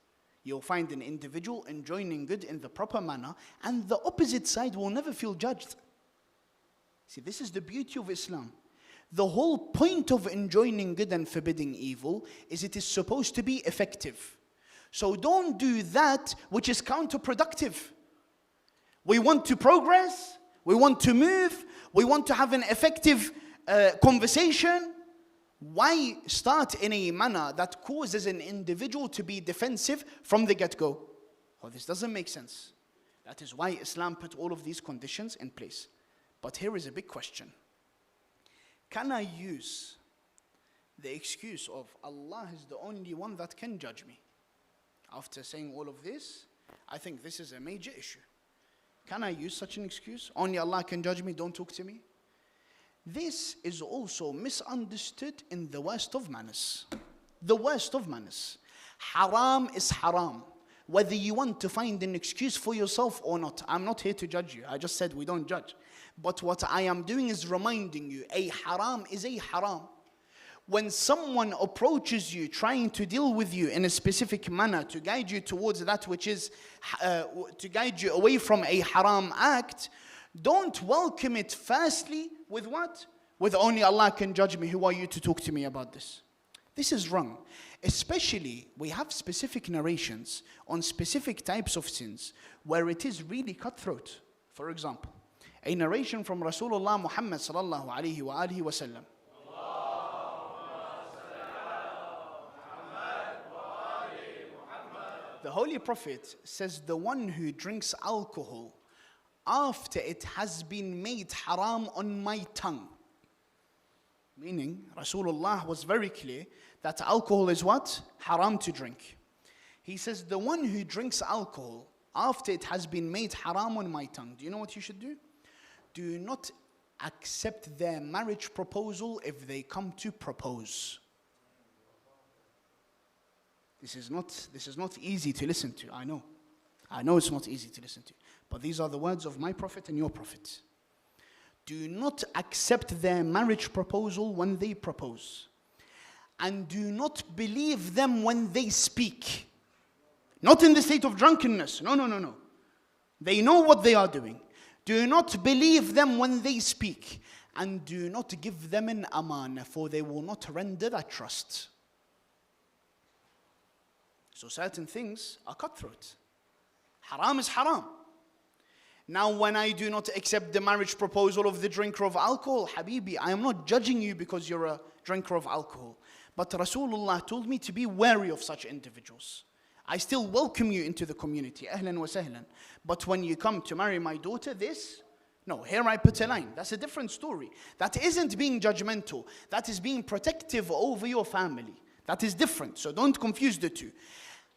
you'll find an individual enjoining good in the proper manner, and the opposite side will never feel judged. See, this is the beauty of Islam. The whole point of enjoining good and forbidding evil is it is supposed to be effective. So don't do that which is counterproductive. We want to progress, we want to move, we want to have an effective conversation. Why start in a manner that causes an individual to be defensive from the get-go? Oh, this doesn't make sense. That is why Islam put all of these conditions in place. But here is a big question. Can I use the excuse of Allah is the only one that can judge me? After saying all of this, I think this is a major issue. Can I use such an excuse? Only Allah can judge me, don't talk to me. This is also misunderstood in the worst of manners. The worst of manners. Haram is haram. Whether you want to find an excuse for yourself or not. I'm not here to judge you. I just said we don't judge. But what I am doing is reminding you, a haram is a haram. When someone approaches you, trying to deal with you in a specific manner, to guide you towards that which is, to guide you away from a haram act, don't welcome it firstly with what? With only Allah can judge me. Who are you to talk to me about this? This is wrong. Especially, we have specific narrations on specific types of sins where it is really cutthroat. For example, a narration from Rasulullah Muhammad sallallahu alayhi wa alihi wa sallam. The Holy Prophet says, the one who drinks alcohol after it has been made haram on my tongue. Meaning, Rasulullah was very clear that alcohol is what? Haram to drink. He says, the one who drinks alcohol after it has been made haram on my tongue, do you know what you should do? Do not accept their marriage proposal if they come to propose. This is not easy to listen to, I know. I know it's not easy to listen to. But these are the words of my Prophet and your Prophet. Do not accept their marriage proposal when they propose. And do not believe them when they speak. Not in the state of drunkenness. No. They know what they are doing. Do not believe them when they speak. And do not give them an amana, for they will not render that trust. So certain things are cutthroat. Haram is haram. Now when I do not accept the marriage proposal of the drinker of alcohol, Habibi, I am not judging you because you're a drinker of alcohol. But Rasulullah told me to be wary of such individuals. I still welcome you into the community, ahlan wa sahlan. But when you come to marry my daughter, no, here I put a line. That's a different story. That isn't being judgmental. That is being protective over your family. That is different. So don't confuse the two.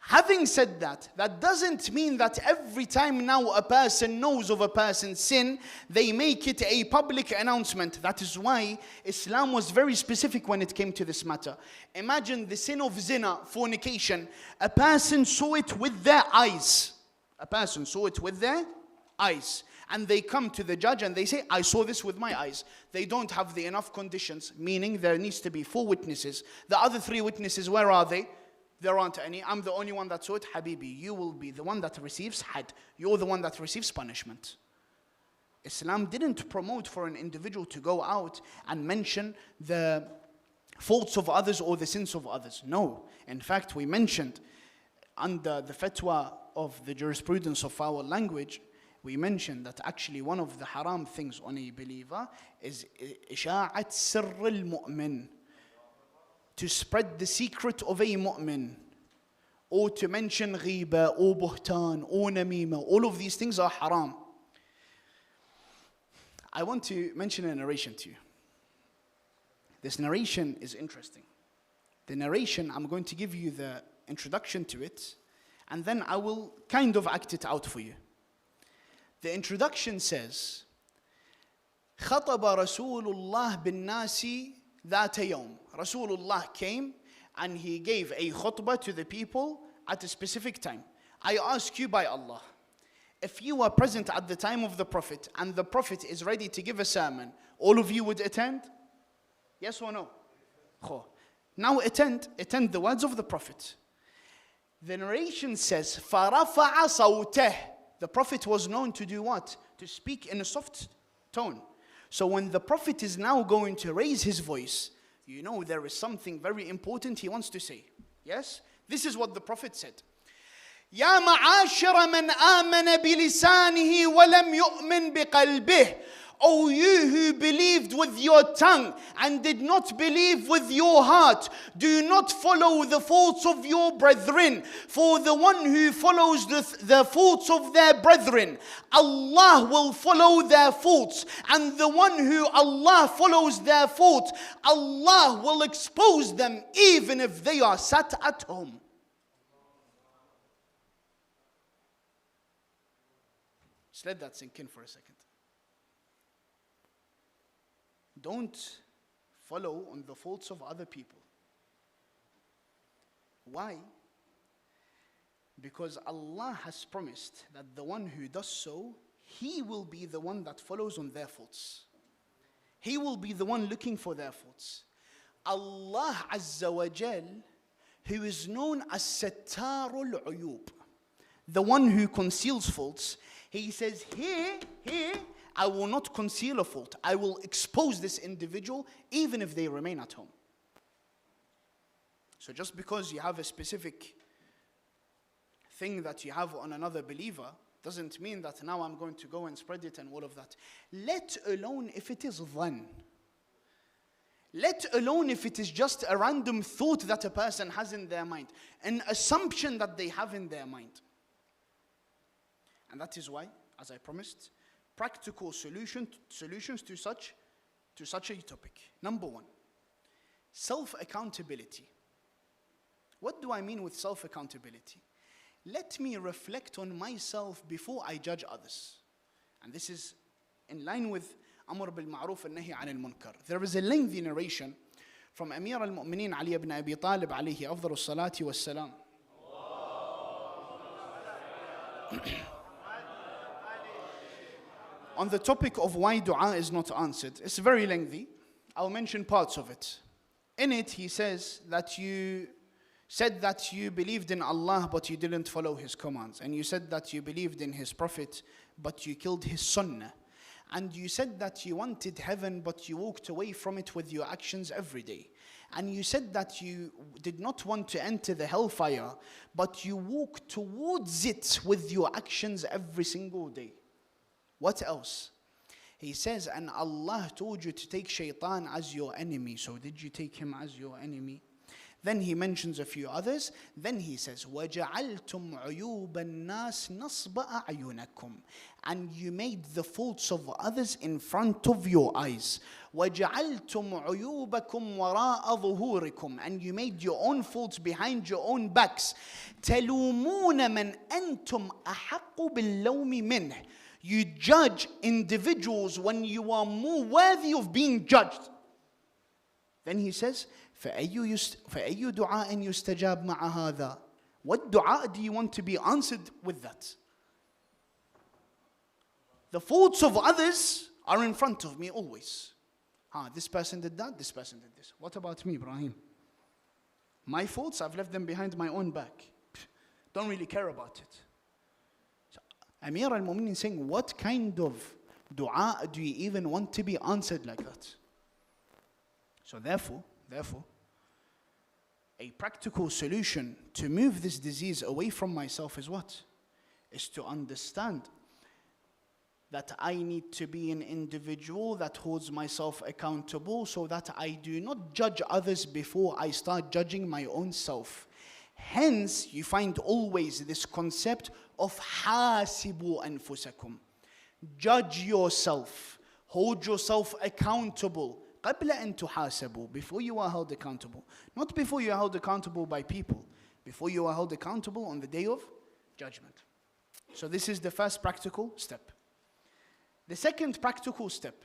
Having said that, that doesn't mean that every time now a person knows of a person's sin, they make it a public announcement. That is why Islam was very specific when it came to this matter. Imagine the sin of zina, fornication. A person saw it with their eyes. A person saw it with their eyes. And they come to the judge and they say, I saw this with my eyes. They don't have the enough conditions, meaning there needs to be 4 witnesses. The other 3 witnesses, where are they? There aren't any. I'm the only one that saw it. Habibi, you will be the one that receives had. You're the one that receives punishment. Islam didn't promote for an individual to go out and mention the faults of others or the sins of others. No. In fact, we mentioned under the fatwa of the jurisprudence of our language, we mentioned that actually one of the haram things on a believer is isha'at sirr al-mu'min. To spread the secret of a mu'min, or to mention ghiba, or buhtan, or namima. All of these things are haram. I want to mention a narration to you. This narration is interesting. The narration, I'm going to give you the introduction to it, and then I will kind of act it out for you. The introduction says, خطب رسول الله بالناس ذات يوم. Rasulullah came and he gave a khutbah to the people at a specific time. I ask you by Allah, if you were present at the time of the Prophet and the Prophet is ready to give a sermon, all of you would attend? Yes or no? Now attend the words of the Prophet. The narration says, فَرَفَعَ صَوْتَهُ. The Prophet was known to do what? To speak in a soft tone. So when the Prophet is now going to raise his voice, you know there is something very important he wants to say. Yes? This is what the Prophet said. يا معاشر من آمن بلسانه ولم يؤمن بقلبه. O you who believed with your tongue and did not believe with your heart, do not follow the faults of your brethren. For the one who follows the faults of their brethren, Allah will follow their faults. And the one who Allah follows their faults, Allah will expose them even if they are sat at home. Just let that sink in for a second. Don't follow on the faults of other people. Why? Because Allah has promised that the one who does so, he will be the one that follows on their faults. He will be the one looking for their faults. Allah Azza wa Jal, who is known as Sattarul Uyub, the one who conceals faults, he says, here, I will not conceal a fault. I will expose this individual even if they remain at home. So just because you have a specific thing that you have on another believer doesn't mean that now I'm going to go and spread it and all of that. Let alone if it is dhann. Let alone if it is just a random thought that a person has in their mind. An assumption that they have in their mind. And that is why, as I promised, practical solutions to such a topic. Number 1, self-accountability. What do I mean with self-accountability? let me reflect on myself before I judge others. And this is in line with Amr bil Ma'ruf and Nahi anil Munkar. There is a lengthy narration from Amir al-Mu'mineen Ali ibn Abi Talib alayhi afdhalu salati was salam. On the topic of why dua is not answered. It's very lengthy. I'll mention parts of it. In it, he says that you said that you believed in Allah, but you didn't follow His commands. And you said that you believed in His Prophet, but you killed His Sunnah. And you said that you wanted heaven, but you walked away from it with your actions every day. And you said that you did not want to enter the hellfire, but you walked towards it with your actions every single day. What else? He says, and Allah told you to take shaitan as your enemy. So did you take him as your enemy? Then he mentions a few others. Then he says, وَجَعَلْتُمْ عُيُوبَ النَّاسِ نَصْبَ أَعْيُنَكُمْ. And you made the faults of others in front of your eyes. وَجَعَلْتُمْ عُيُوبَكُمْ وَرَاءَ ظُهُورِكُمْ. And you made your own faults behind your own backs. تَلُومُونَ مَنْ أَنْتُمْ أَحَقُّ بِاللَّوْمِ مِنْهِ. You judge individuals when you are more worthy of being judged. Then he says, فَأَيُّ دُعَاءٍ يُسْتَجَابْ مَعَ هَذَا. What dua do you want to be answered with that? The faults of others are in front of me always. This person did that, this person did this. What about me, Ibrahim? My faults, I've left them behind my own back. Don't really care about it. Amir al-Mu'mineen saying, what kind of dua do you even want to be answered like that? So therefore, a practical solution to move this disease away from myself is what? Is to understand that I need to be an individual that holds myself accountable so that I do not judge others before I start judging my own self. Hence, you find always this concept of حَاسِبُوا أَنفُسَكُمْ. Judge yourself. Hold yourself accountable. قَبْلَ أَن تُحَاسَبُوا. Before you are held accountable. Not before you are held accountable by people. Before you are held accountable on the day of judgment. So this is the first practical step. The second practical step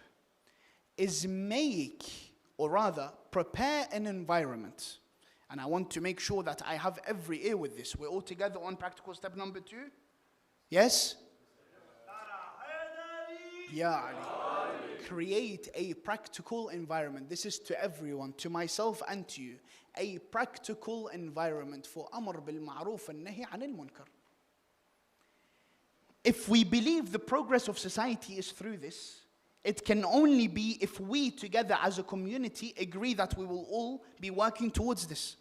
is prepare an environment. And I want to make sure that I have every ear with this. We're all together on practical step number 2. Yes? Ya Ali. Create a practical environment. This is to everyone, to myself and to you. A practical environment for Amr bil Ma'ruf and Nahi anil Munkar. If we believe the progress of society is through this, it can only be if we together as a community agree that we will all be working towards this.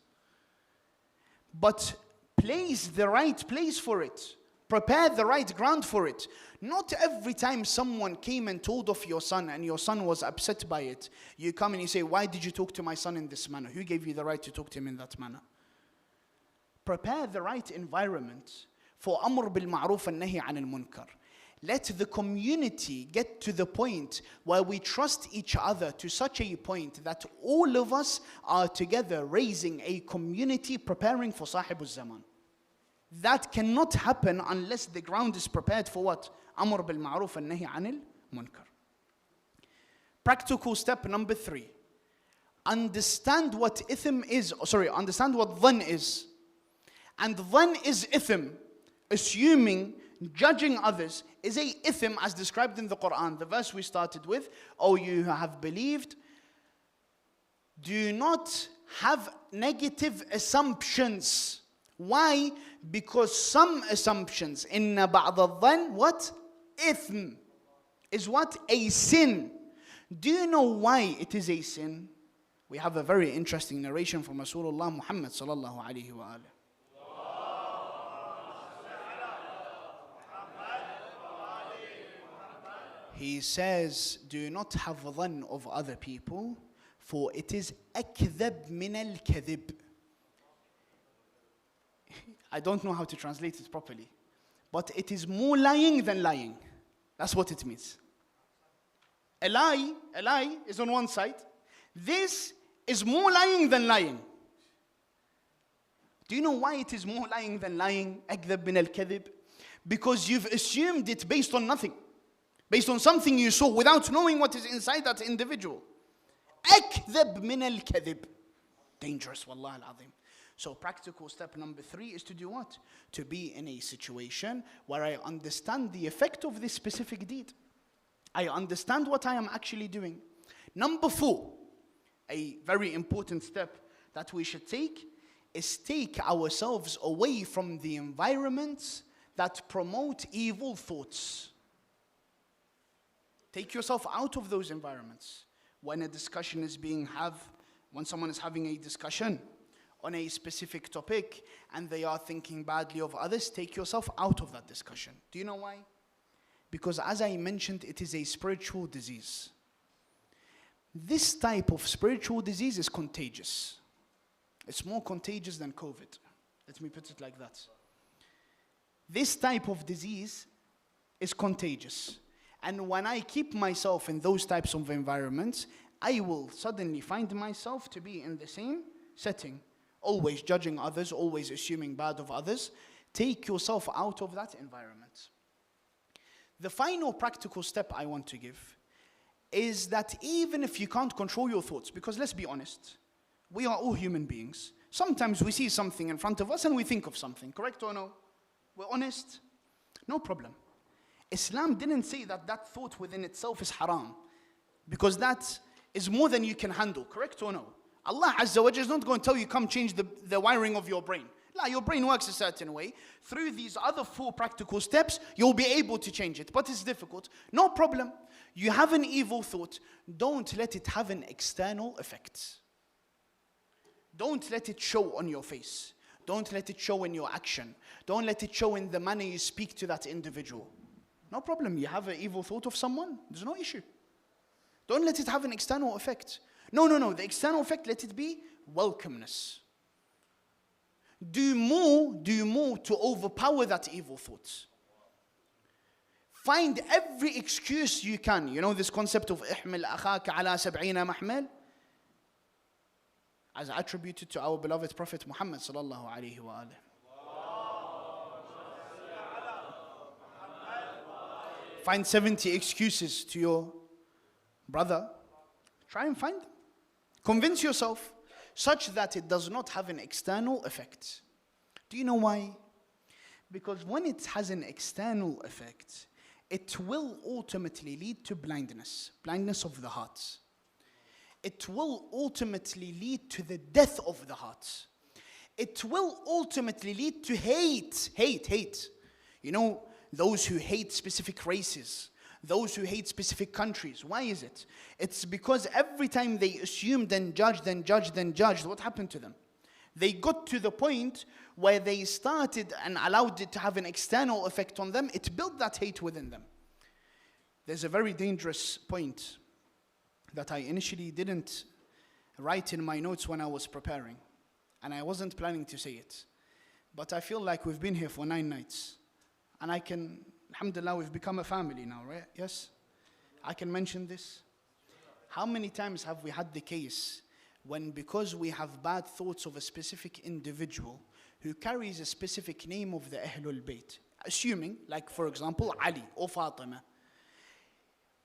But place the right place for it. Prepare the right ground for it. Not every time someone came and told of your son and your son was upset by it, you come and you say, why did you talk to my son in this manner? Who gave you the right to talk to him in that manner? Prepare the right environment for Amr bil Ma'ruf and Nahi anil Munkar. Let the community get to the point where we trust each other to such a point that all of us are together raising a community preparing for Sahibul Zaman. That cannot happen unless the ground is prepared for what? Amr bil Ma'ruf and Nahi anil Munkar. Practical step number 3. Understand what ithim is. Understand what dhann is. And dhann is ithim. Assuming, judging others is a ithim as described in the Quran. The verse we started with, O you who have believed, do not have negative assumptions. Why? Because some assumptions, inna ba'd al-dhann, what? Ithm. Is what? A sin. Do you know why it is a sin? We have a very interesting narration from Rasulullah Muhammad sallallahu alayhi wa alayhi. He says, do not have dhann of other people, for it is akdhab min al-kadhib. I don't know how to translate it properly, but it is more lying than lying. That's what it means. A lie is on one side. This is more lying than lying. Do you know why it is more lying than lying? أكذب من الكذب. Because you've assumed it based on nothing. Based on something you saw without knowing what is inside that individual. أكذب من الكذب. Dangerous, والله العظيم. So practical step number 3 is to do what? To be in a situation where I understand the effect of this specific deed. I understand what I am actually doing. Number 4, a very important step that we should take is take ourselves away from the environments that promote evil thoughts. Take yourself out of those environments. When a discussion is when someone is having a discussion on a specific topic and they are thinking badly of others, take yourself out of that discussion. Do you know why? Because as I mentioned, it is a spiritual disease. This type of spiritual disease is contagious. It's more contagious than COVID. Let me put it like that. This type of disease is contagious. And when I keep myself in those types of environments, I will suddenly find myself to be in the same setting. Always judging others, always assuming bad of others. Take yourself out of that environment. The final practical step I want to give is that even if you can't control your thoughts, because let's be honest, we are all human beings. Sometimes we see something in front of us and we think of something, correct or no? We're honest? No problem. Islam didn't say that that thought within itself is haram, because that is more than you can handle, correct or no? Allah Azza wa Jalla is not going to tell you, come change the wiring of your brain. La, your brain works a certain way. Through these other 4 practical steps, you'll be able to change it. But it's difficult. No problem. You have an evil thought. Don't let it have an external effect. Don't let it show on your face. Don't let it show in your action. Don't let it show in the manner you speak to that individual. No problem. You have an evil thought of someone. There's no issue. Don't let it have an external effect. No. The external effect, let it be welcomeness. Do more to overpower that evil thought. Find every excuse you can. You know this concept of احمل أخاك على 70 محمل? As attributed to our beloved Prophet Muhammad sallallahu alaihi wa alihi. Find 70 excuses to your brother. Try and find them. Convince yourself such that it does not have an external effect. Do you know why? Because when it has an external effect, it will ultimately lead to blindness of the heart. It will ultimately lead to the death of the heart. It will ultimately lead to hate. You know, those who hate specific races, those who hate specific countries. Why is it? It's because every time they assumed and judged, what happened to them? They got to the point where they started and allowed it to have an external effect on them. It built that hate within them. There's a very dangerous point that I initially didn't write in my notes when I was preparing. And I wasn't planning to say it. But I feel like we've been here for 9 nights. And I can, alhamdulillah, we've become a family now, right? Yes? I can mention this. How many times have we had the case when, because we have bad thoughts of a specific individual who carries a specific name of the Ahlul Bayt, assuming, like for example, Ali or Fatima,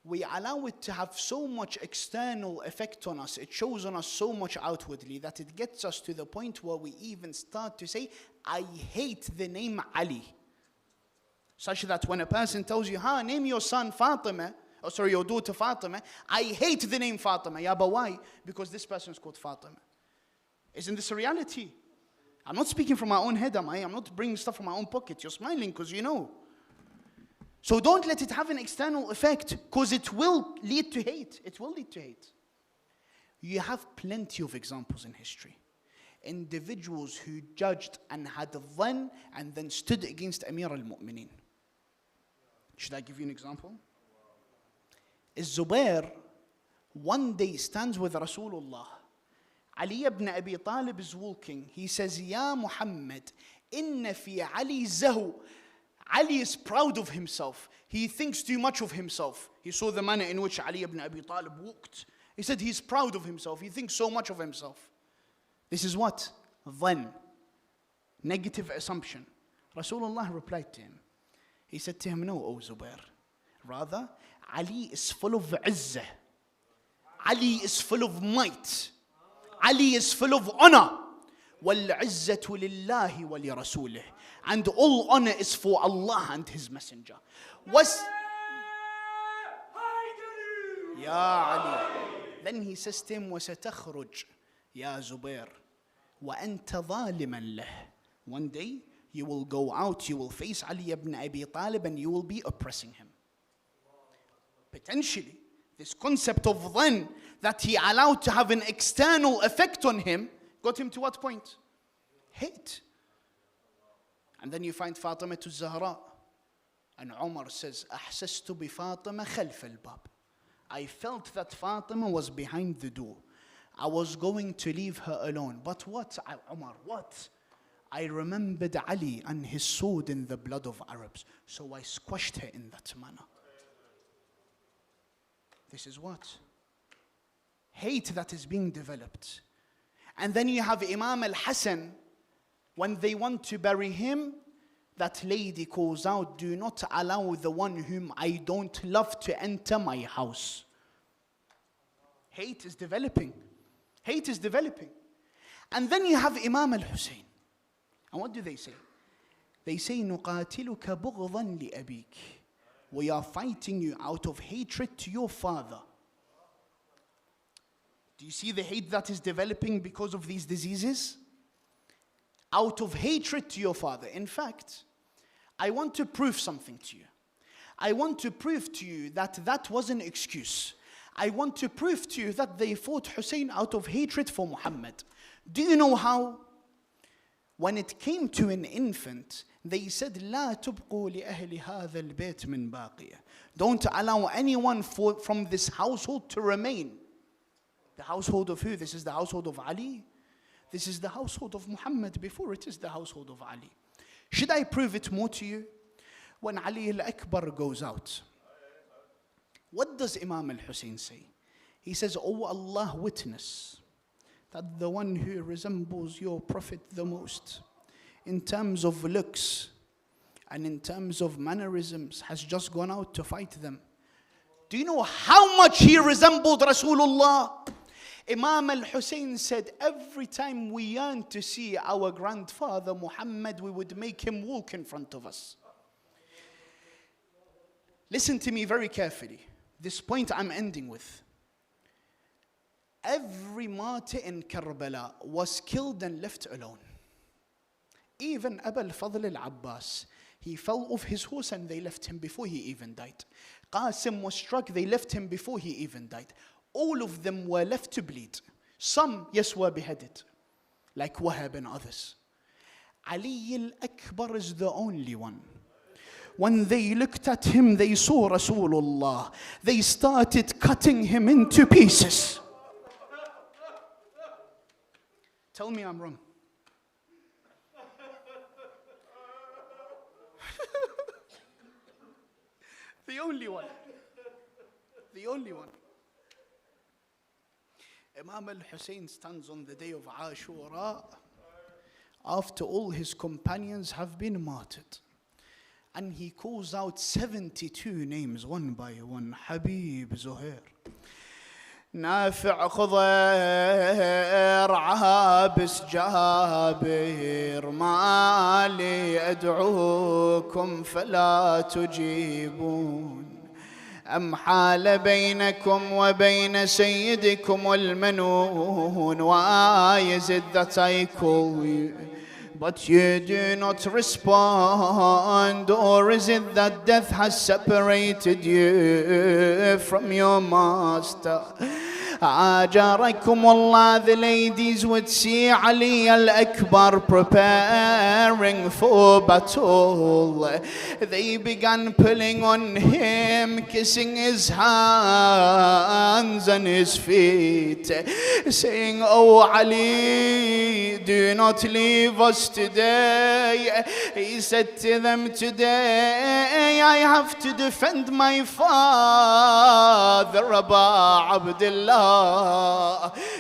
we allow it to have so much external effect on us, it shows on us so much outwardly that it gets us to the point where we even start to say, I hate the name Ali. Such that when a person tells you, name your son Fatima, your daughter Fatima, I hate the name Fatima. Yeah, but why? Because this person is called Fatima. Isn't this a reality? I'm not speaking from my own head, am I? I'm not bringing stuff from my own pocket. You're smiling because you know. So don't let it have an external effect, because it will lead to hate. It will lead to hate. You have plenty of examples in history. Individuals who judged and had dhann and then stood against Amir al-Mu'mineen. Should I give you an example? Zubair one day stands with Rasulullah. Ali ibn Abi Talib is walking. He says, Ya Muhammad, inna fi Ali zahu. Ali is proud of himself. He thinks too much of himself. He saw the manner in which Ali ibn Abi Talib walked. He said he's proud of himself. He thinks so much of himself. This is what? Dhann. negative assumption. Rasulullah replied to him. He said to him, no, O Zubair. Rather, Ali is full of izzah. Ali is full of might. Ali is full of honor. وَالْعِزَّةُ لِلَّهِ وَلِرَسُولِهِ. And all honor is for Allah and His Messenger. Ya Ali. Then he says to him, وَسَتَخْرُجْ يَا زُبَيْرُ وَأَنْتَ ظَالِمًا لَهُ. One day, you will go out, you will face Ali ibn Abi Talib and you will be oppressing him. Potentially, this concept of then that he allowed to have an external effect on him got him to what point? Hate. And then you find Fatima to Zahra. And Umar says, أحسست بفاطمة خلف الباب. I felt that Fatima was behind the door. I was going to leave her alone. But what, Umar, what? I remembered Ali and his sword in the blood of Arabs. So I squashed her in that manner. This is what? Hate that is being developed. And then you have Imam Al-Hassan. When they want to bury him, that lady calls out, do not allow the one whom I don't love to enter my house. Hate is developing. Hate is developing. And then you have Imam Al-Hussein. And what do they say? They say, نُقَاتِلُكَ بُغْضًا لِأَبِيكِ. We are fighting you out of hatred to your father. Do you see the hate that is developing because of these diseases? Out of hatred to your father. In fact, I want to prove something to you. I want to prove to you that that was an excuse. I want to prove to you that they fought Hussein out of hatred for Muhammad. Do you know how? When it came to an infant, they said, لا تبقوا لأهل هذا البيت من باقية. Don't allow anyone from this household to remain. The household of who? This is the household of Ali. This is the household of Muhammad before it is the household of Ali. Should I prove it more to you? When Ali al-Akbar goes out, what does Imam al-Hussein say? He says, oh Allah, witness that the one who resembles your Prophet the most in terms of looks and in terms of mannerisms has just gone out to fight them. Do you know how much he resembled Rasulullah? Imam al-Hussein said, every time we yearn to see our grandfather Muhammad, we would make him walk in front of us. Listen to me very carefully. This point I'm ending with. Every martyr in Karbala was killed and left alone. Even Abu al-Fadl al-Abbas, he fell off his horse and they left him before he even died. Qasim was struck, they left him before he even died. All of them were left to bleed. Some, yes, were beheaded, like Wahab and others. Ali al-Akbar is the only one. When they looked at him, they saw Rasulullah. They started cutting him into pieces. Tell me I'm wrong. The only one. The only one. Imam al-Hussein stands on the day of Ashura after all his companions have been martyred. And he calls out 72 names one by one. Habib, Zuhair, نافع خضير عابس جابر مالي أدعوكم فلا تجيبون أم حال بينكم وبين سيدكم المنون Why is it that I call you but you do not respond? Or is it that death has separated you from your master? Ajarakumullah, the ladies would see Ali al-Akbar preparing for battle. They began pulling on him, kissing his hands and his feet, saying, oh Ali, do not leave us today. He said to them, today I have to defend my father, Aba Abdullah.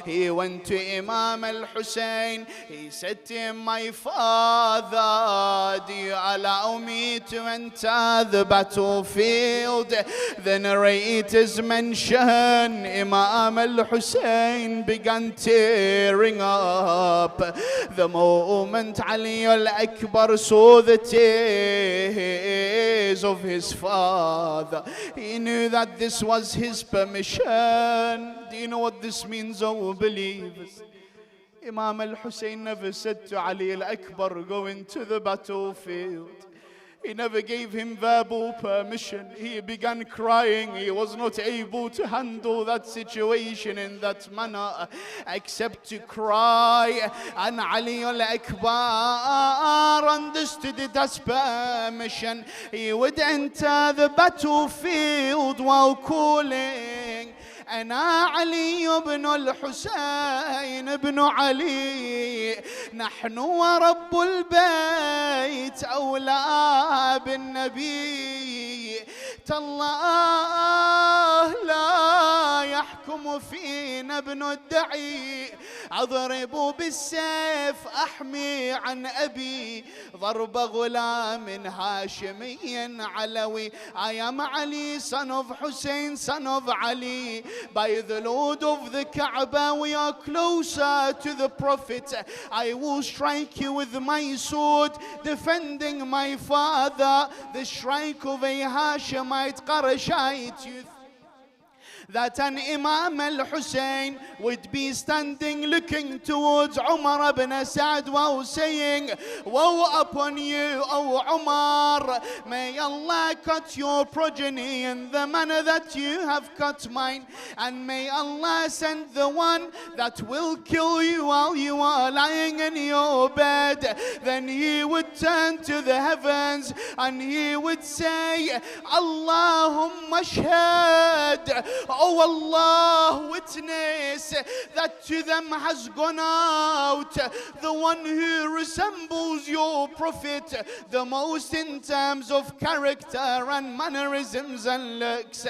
He went to Imam Al Hussein. He said to him, my father, do you allow me to enter the battlefield? The narrators mention Imam Al Hussein began tearing up. The moment Ali Al Akbar saw the tears of his father, he knew that this was his permission. Do you know what this means, oh believers? Imam Al Hussein never said to Ali Al Akbar, go into the battlefield. He never gave him verbal permission. He began crying. He was not able to handle that situation in that manner except to cry. And Ali al-Akbar understood it as permission. He would enter the battlefield while calling, أنا علي بن الحسين بن علي، نحن ورب البيت أولى بالنبي، تالله لا يحكم فينا ابن الدعي، أضرب بالسيف أحمي عن أبي، ضرب Ghulam Hashmi Alvi. I am Ali, son of Hussein, son of Ali. By the Lord of the Kaaba, we are closer to the Prophet. I will strike you with my sword, defending my father. The strike of a Hashemite Qarashite youth. That an Imam al-Hussein would be standing looking towards Umar ibn Sa'd while saying, woe upon you, O Umar, may Allah cut your progeny in the manner that you have cut mine, and may Allah send the one that will kill you while you are lying in your bed. Then he would turn to the heavens and he would say, Allahumma shahad, oh Allah, witness that to them has gone out the one who resembles your Prophet the most in terms of character and mannerisms and looks,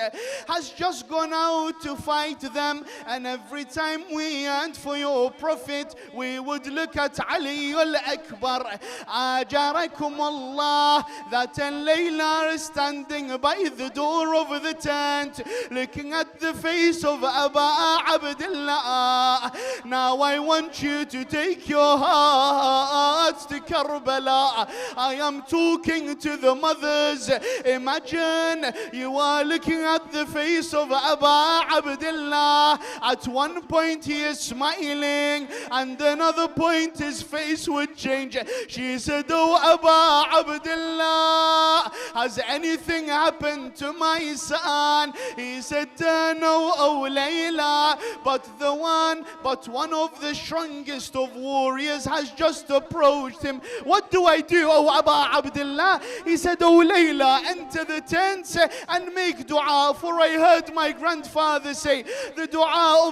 has just gone out to fight them. And every time we yearned for your Prophet, we would look at Ali al-Akbar. Ajarakum Allah, that Layla is standing by the door of the tent looking at the face of Aba Abdullah. Now I want you to take your hearts to Karbala. I am talking to the mothers. Imagine you are looking at the face of Aba Abdullah. At one point he is smiling, and another point his face would change. She said, oh Aba Abdullah, has anything happened to my son? He said, no, oh Layla, but one of the strongest of warriors has just approached him. What do I do, oh Aba Abdullah? He said, oh Layla, enter the tent and make dua, for I heard my grandfather say the dua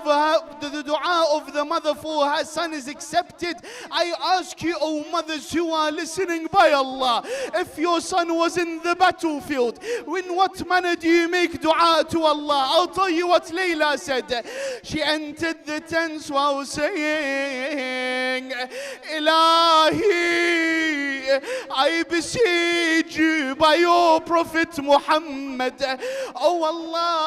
of the mother for her son is accepted. I ask you, oh mothers who are listening, by Allah, if your son was in the battlefield, in what manner do you make dua to Allah? I'll tell you what Layla said. She entered the tent while saying, Ilahi, I beseech you by your Prophet Muhammad, oh Allah,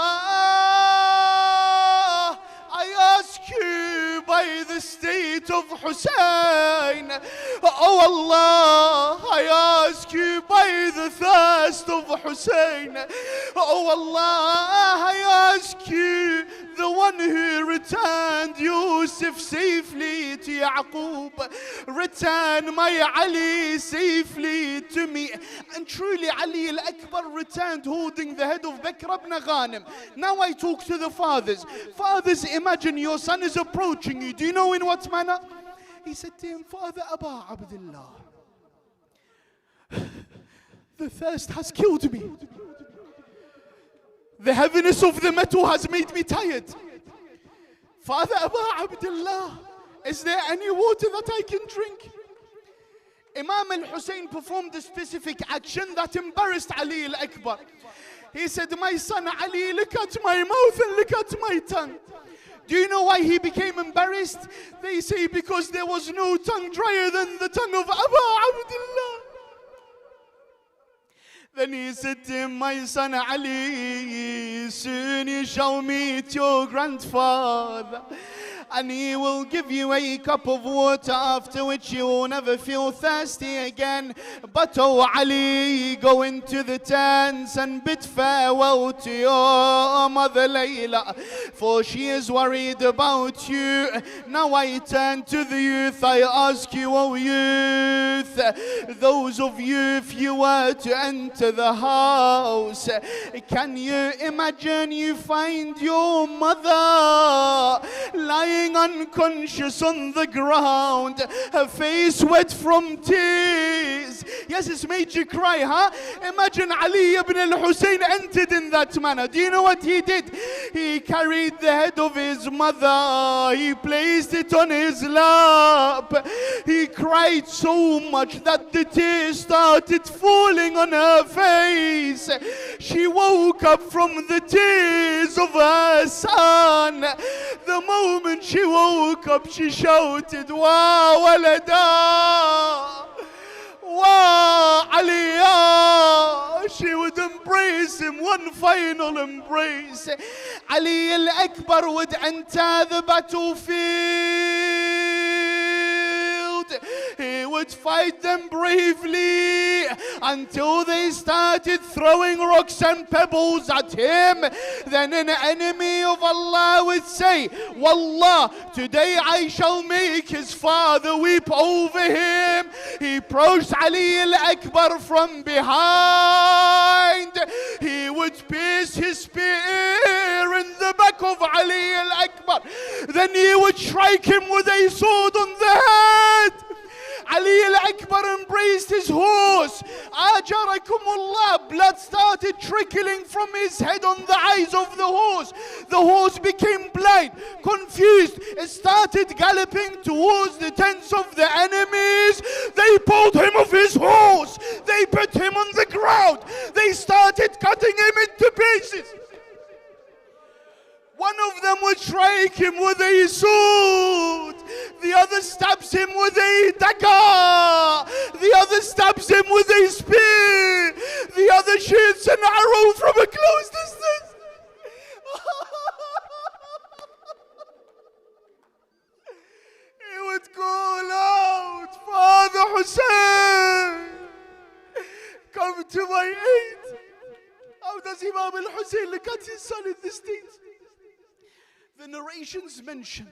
I ask you by the state of Hussein, oh Allah, I ask you by the thirst of Hussein, oh Allah, I ask you, the one who returned Yusuf safely to Yaqub, return my Ali safely to me. And truly Ali al-Akbar returned holding the head of Bakr ibn Ghanim. Now I talk to the fathers. Fathers, imagine your son is approaching you. Do you know in what manner? He said to him, Father Aba Abdullah, the thirst has killed me. The heaviness of the metal has made me tired. Father Aba Abdullah, is there any water that I can drink? Imam al-Hussein performed a specific action that embarrassed Ali al-Akbar. He said, my son Ali, look at my mouth and look at my tongue. Do you know why he became embarrassed? They say because there was no tongue drier than the tongue of Abu Abdullah. Then he said to him, my son Ali, soon you shall meet your grandfather, and he will give you a cup of water, after which you will never feel thirsty again. But oh Ali, go into the tents and bid farewell to your mother Layla, for she is worried about you. Now I turn to the youth, I ask you, oh youth, those of you, if you were to enter the house, can you imagine you find your mother lying unconscious on the ground, her face wet from tears? Yes, it's made you cry, huh? Imagine Ali ibn al-Hussein entered in that manner. Do you know what he did? He carried the head of his mother, he placed it on his lap, he cried so much that the tears started falling on her face. She woke up from the tears of her son. The moment she woke up, she shouted, Wa walada, Wa Aliya. She would embrace him, one final embrace. Ali al-Akbar would enter the battlefield. He would fight them bravely until they started throwing rocks and pebbles at him. Then an enemy of Allah would say, Wallah, today I shall make his father weep over him. He approached Ali al-Akbar from behind. He would pierce his spear in the back of Ali al-Akbar. Then he would strike him with a sword on the head. Ali al-Akbar embraced his horse. Ajarakumullah, blood started trickling from his head on the eyes of the horse. The horse became blind, confused. It started galloping towards the tents of the enemies. They pulled him off his horse. They put him on the ground. They started cutting him into pieces. One of them would strike him with a sword. The other stabs him with a dagger. The other stabs him with a spear. The other shoots an arrow from a close distance. He would call out, Father Hussein, come to my aid. How does Imam al-Hussein look at his son in this state? The narrations mention,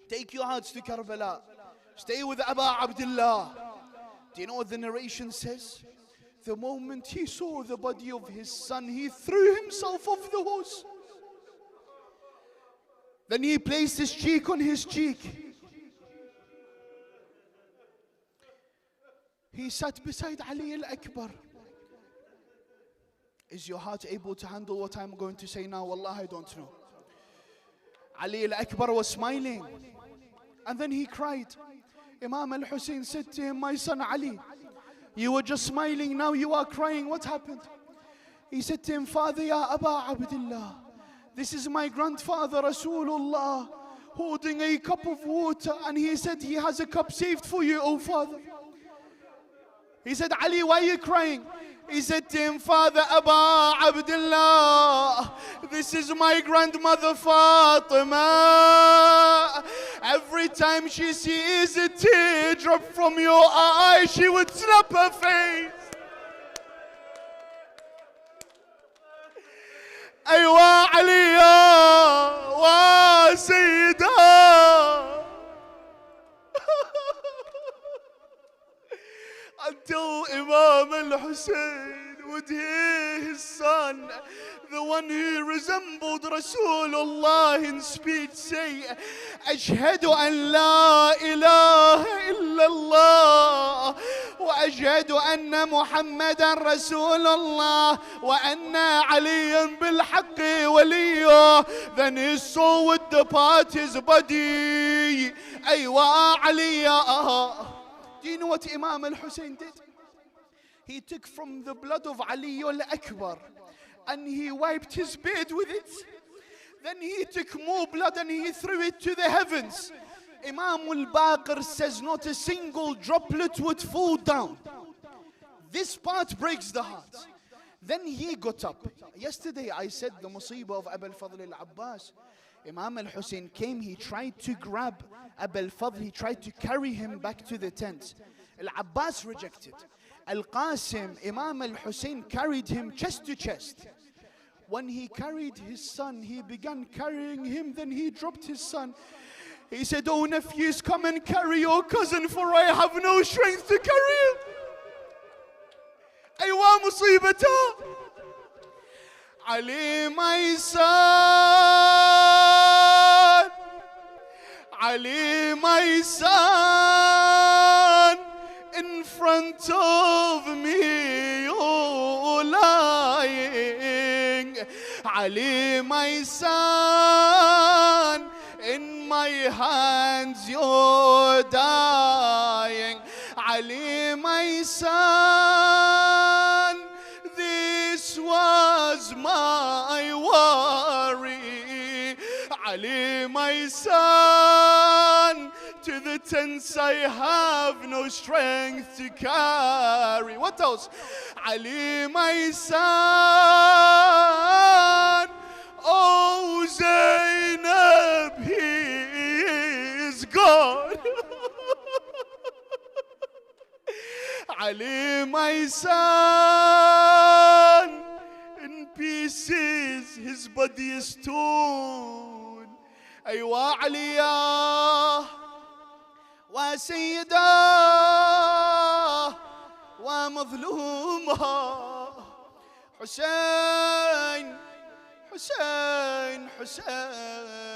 take your hearts to Karbala, stay with Abu Abdullah. Do you know what the narration says? The moment he saw the body of his son, he threw himself off the horse. Then he placed his cheek on his cheek. He sat beside Ali al-Akbar. Is your heart able to handle what I'm going to say now? Wallah, I don't know. Ali al-Akbar was smiling, and then he cried. Imam al-Hussein said to him, my son Ali, you were just smiling, now you are crying, what happened? He said to him, Father, ya Abu Abdullah, this is my grandfather Rasulullah holding a cup of water, and he said he has a cup saved for you, oh father. He said, Ali, why are you crying? He said to him, Father Abu Abdullah, this is my grandmother Fatima. Every time she sees a teardrop from your eye, she would slap her face. Aywa Aliya wa Sayyida. Until Imam al-Hussein would hear his son, the one who resembled Rasulullah in speech, say, Ashhadu an la ilaha illallah wa ashhadu anna Muhammadan Rasulullah wa anna Aliyan bil haqqi waliyah. Then his soul would depart his body. Aywa Aliyah. Do you know what Imam al-Hussein did? He took from the blood of Ali al-Akbar and he wiped his beard with it. Then he took more blood and he threw it to the heavens. Imam al-Baqir says not a single droplet would fall down. This part breaks the heart. Then he got up. Yesterday I said the musibah of Abu al-Fadl al-Abbas. Imam al-Hussein came, he tried to grab Abu al-Fadl, he tried to carry him back to the tent. Al-Abbas rejected. Al-Qasim, Imam al-Hussein carried him chest to chest. When he carried his son, he began carrying him, then he dropped his son. He said, "Oh nephews, come and carry your cousin, for I have no strength to carry him." Aywa musibata. Ali, my son. Ali, my son. In front of me, you're lying. Ali, my son. In my hands, you're dying. Ali, my son. This was my worry. Ali, my son. To the tents I have no strength to carry. What else? Ali, my son. Oh, Zainab, he is gone. Ali, my son. In pieces, his body is torn. Aywa Aliyah. وسيدة ومظلومة حسين حسين حسين.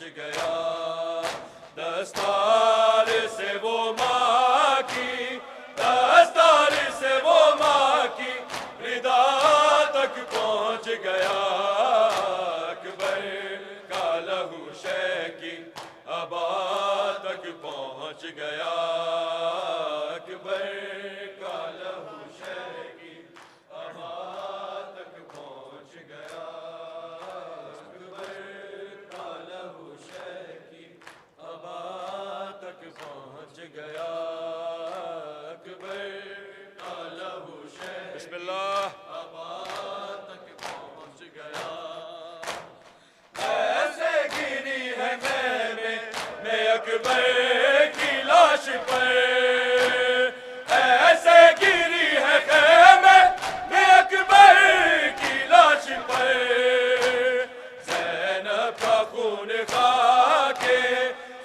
پہنچ گیا دستار سے وہ ماں کی دستار سے وہ ماں کی ردا تک پہنچ گیا اکبر کا لہو شے کی ابا تک پہنچ گیا اکبر کا لہو شے کی ابا تک پہنچ گیا اکبر کا لہو شے کی ابا تک پہنچ گیا اکبر کا لہو شے بسم اللہ ابا تک پہنچ گیا ایسے گری ہے میں اکبر کی لاش پر ایسے گری ہے خیمے میں اکبر کی لاش پر زینب کا خون کھا کے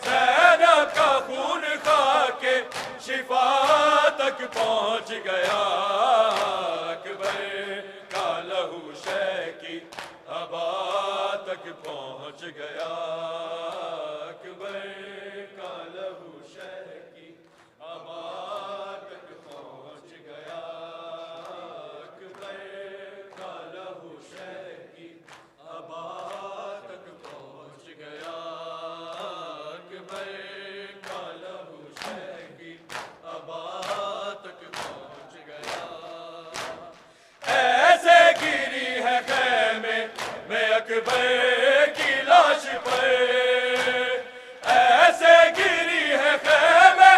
زینب کا خون کھا کے شفا تک پہنچ گیا اکبر کا لہو شے کی ابا تک پہنچ گیا اکبر کا لہو شے کی ابا تک پہنچ گیا اکبر کا لہو شے کی ابا تک پہنچ گیا اکبر کا لہو شے کی ابا تک پہنچ گیا ایسے گری ہے خیمے میں اکبر کی لاش پر ایسے گری ہے خیمے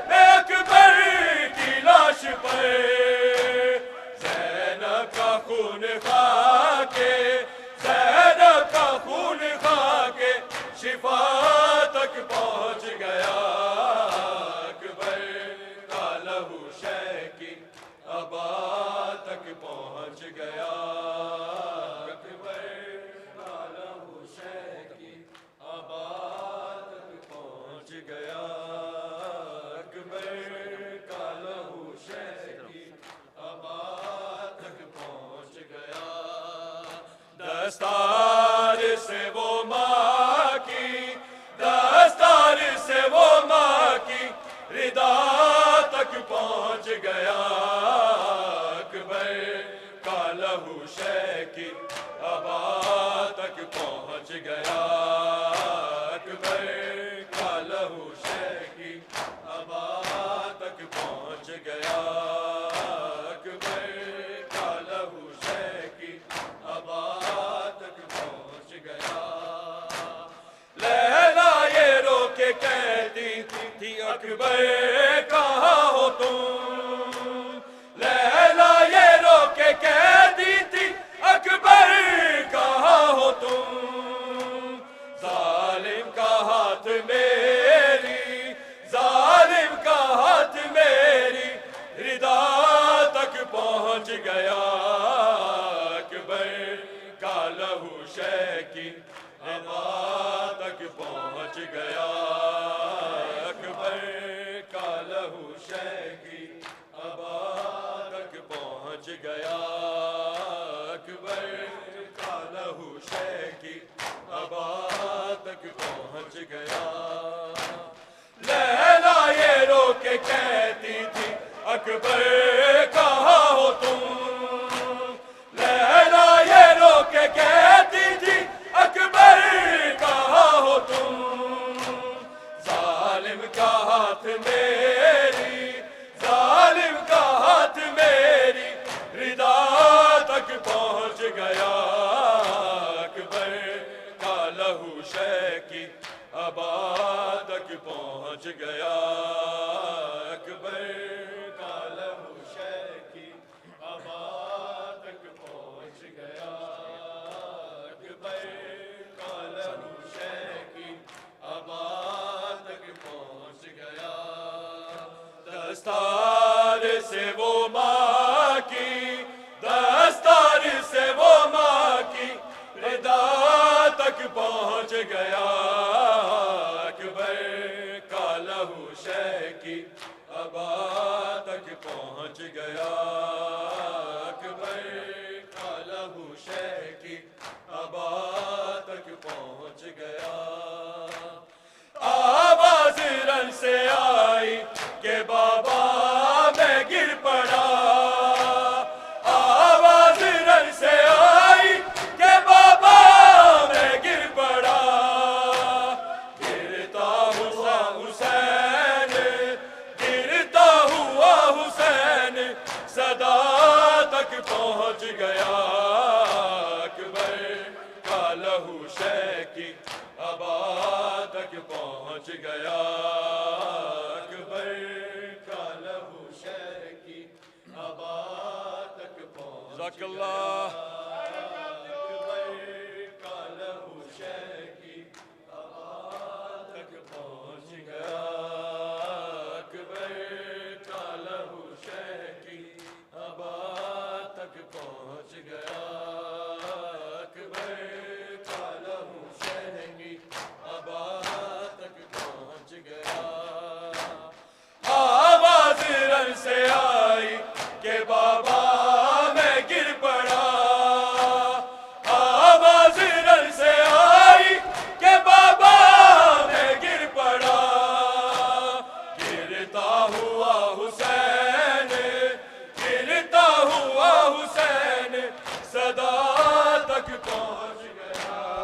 میں اکبر کی لاش پر زینب کا خون کھا کے زینب کا خون کھا کے شفا تک پہنچ گیا اکبر کا لہو شے کی ابا تک پہنچ گیا اکبر کا لہو شے کی ابا تک پہنچ گیا اکبر کا لہو شے کی ابا تک پہنچ گیا دستار سے وہ ماں کی دستار سے وہ ماں کی ردا تک پہنچ گیا اکبر کا لہو شے کی ابا تک پہنچ گیا اکبر کا لہو شے کی ابا تک پہنچ گیا اکبر کا لہو شے کی ابا تک پہنچ گیا لیلا یہ رو کے کہتی تھی اکبر کہاں ہو تم لیلا یہ رو کے کہتی تھی اکبر کہاں ہو تم ظالم کا ہاتھ میری ظالم کا ہاتھ میری ردا تک پہنچ گیا اکبر کا لہو شے کی ابا تک پہنچ گیا اکبر کا لہو شے کی ابا تک پہنچ گیا اکبر کا لہو شے کی ابا تک پہنچ گیا لیلا یہ رو کے کہتی تھی اکبر کہاں ہو تم لیلا یہ رو کے کہتی تھی اکبر کہاں ہو تم ظالم کا ہاتھ میری ظالم کا ہاتھ میری ردا تک پہنچ گیا اکبر کا لہو شے کی ابا تک پہنچ گیا اکبر کا لہو شے کی ابا تک پہنچ گیا اکبر کا لہو شے کی ابا تک پہنچ گیا دستار سے وہ ماں کی دستار سے وہ ماں کی ردا تک پہنچ گیا اکبر کا لہو شے کی ابا تک پہنچ گیا اکبر کا لہو شے کی ابا تک پہنچ گیا جزاك الله से आई के बाबा मैं गिर पड़ा आवाज रन से आई के बाबा मैं गिर पड़ा गिरता हुआ हुसैन सदा तक पहुंच गया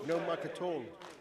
No mic at all.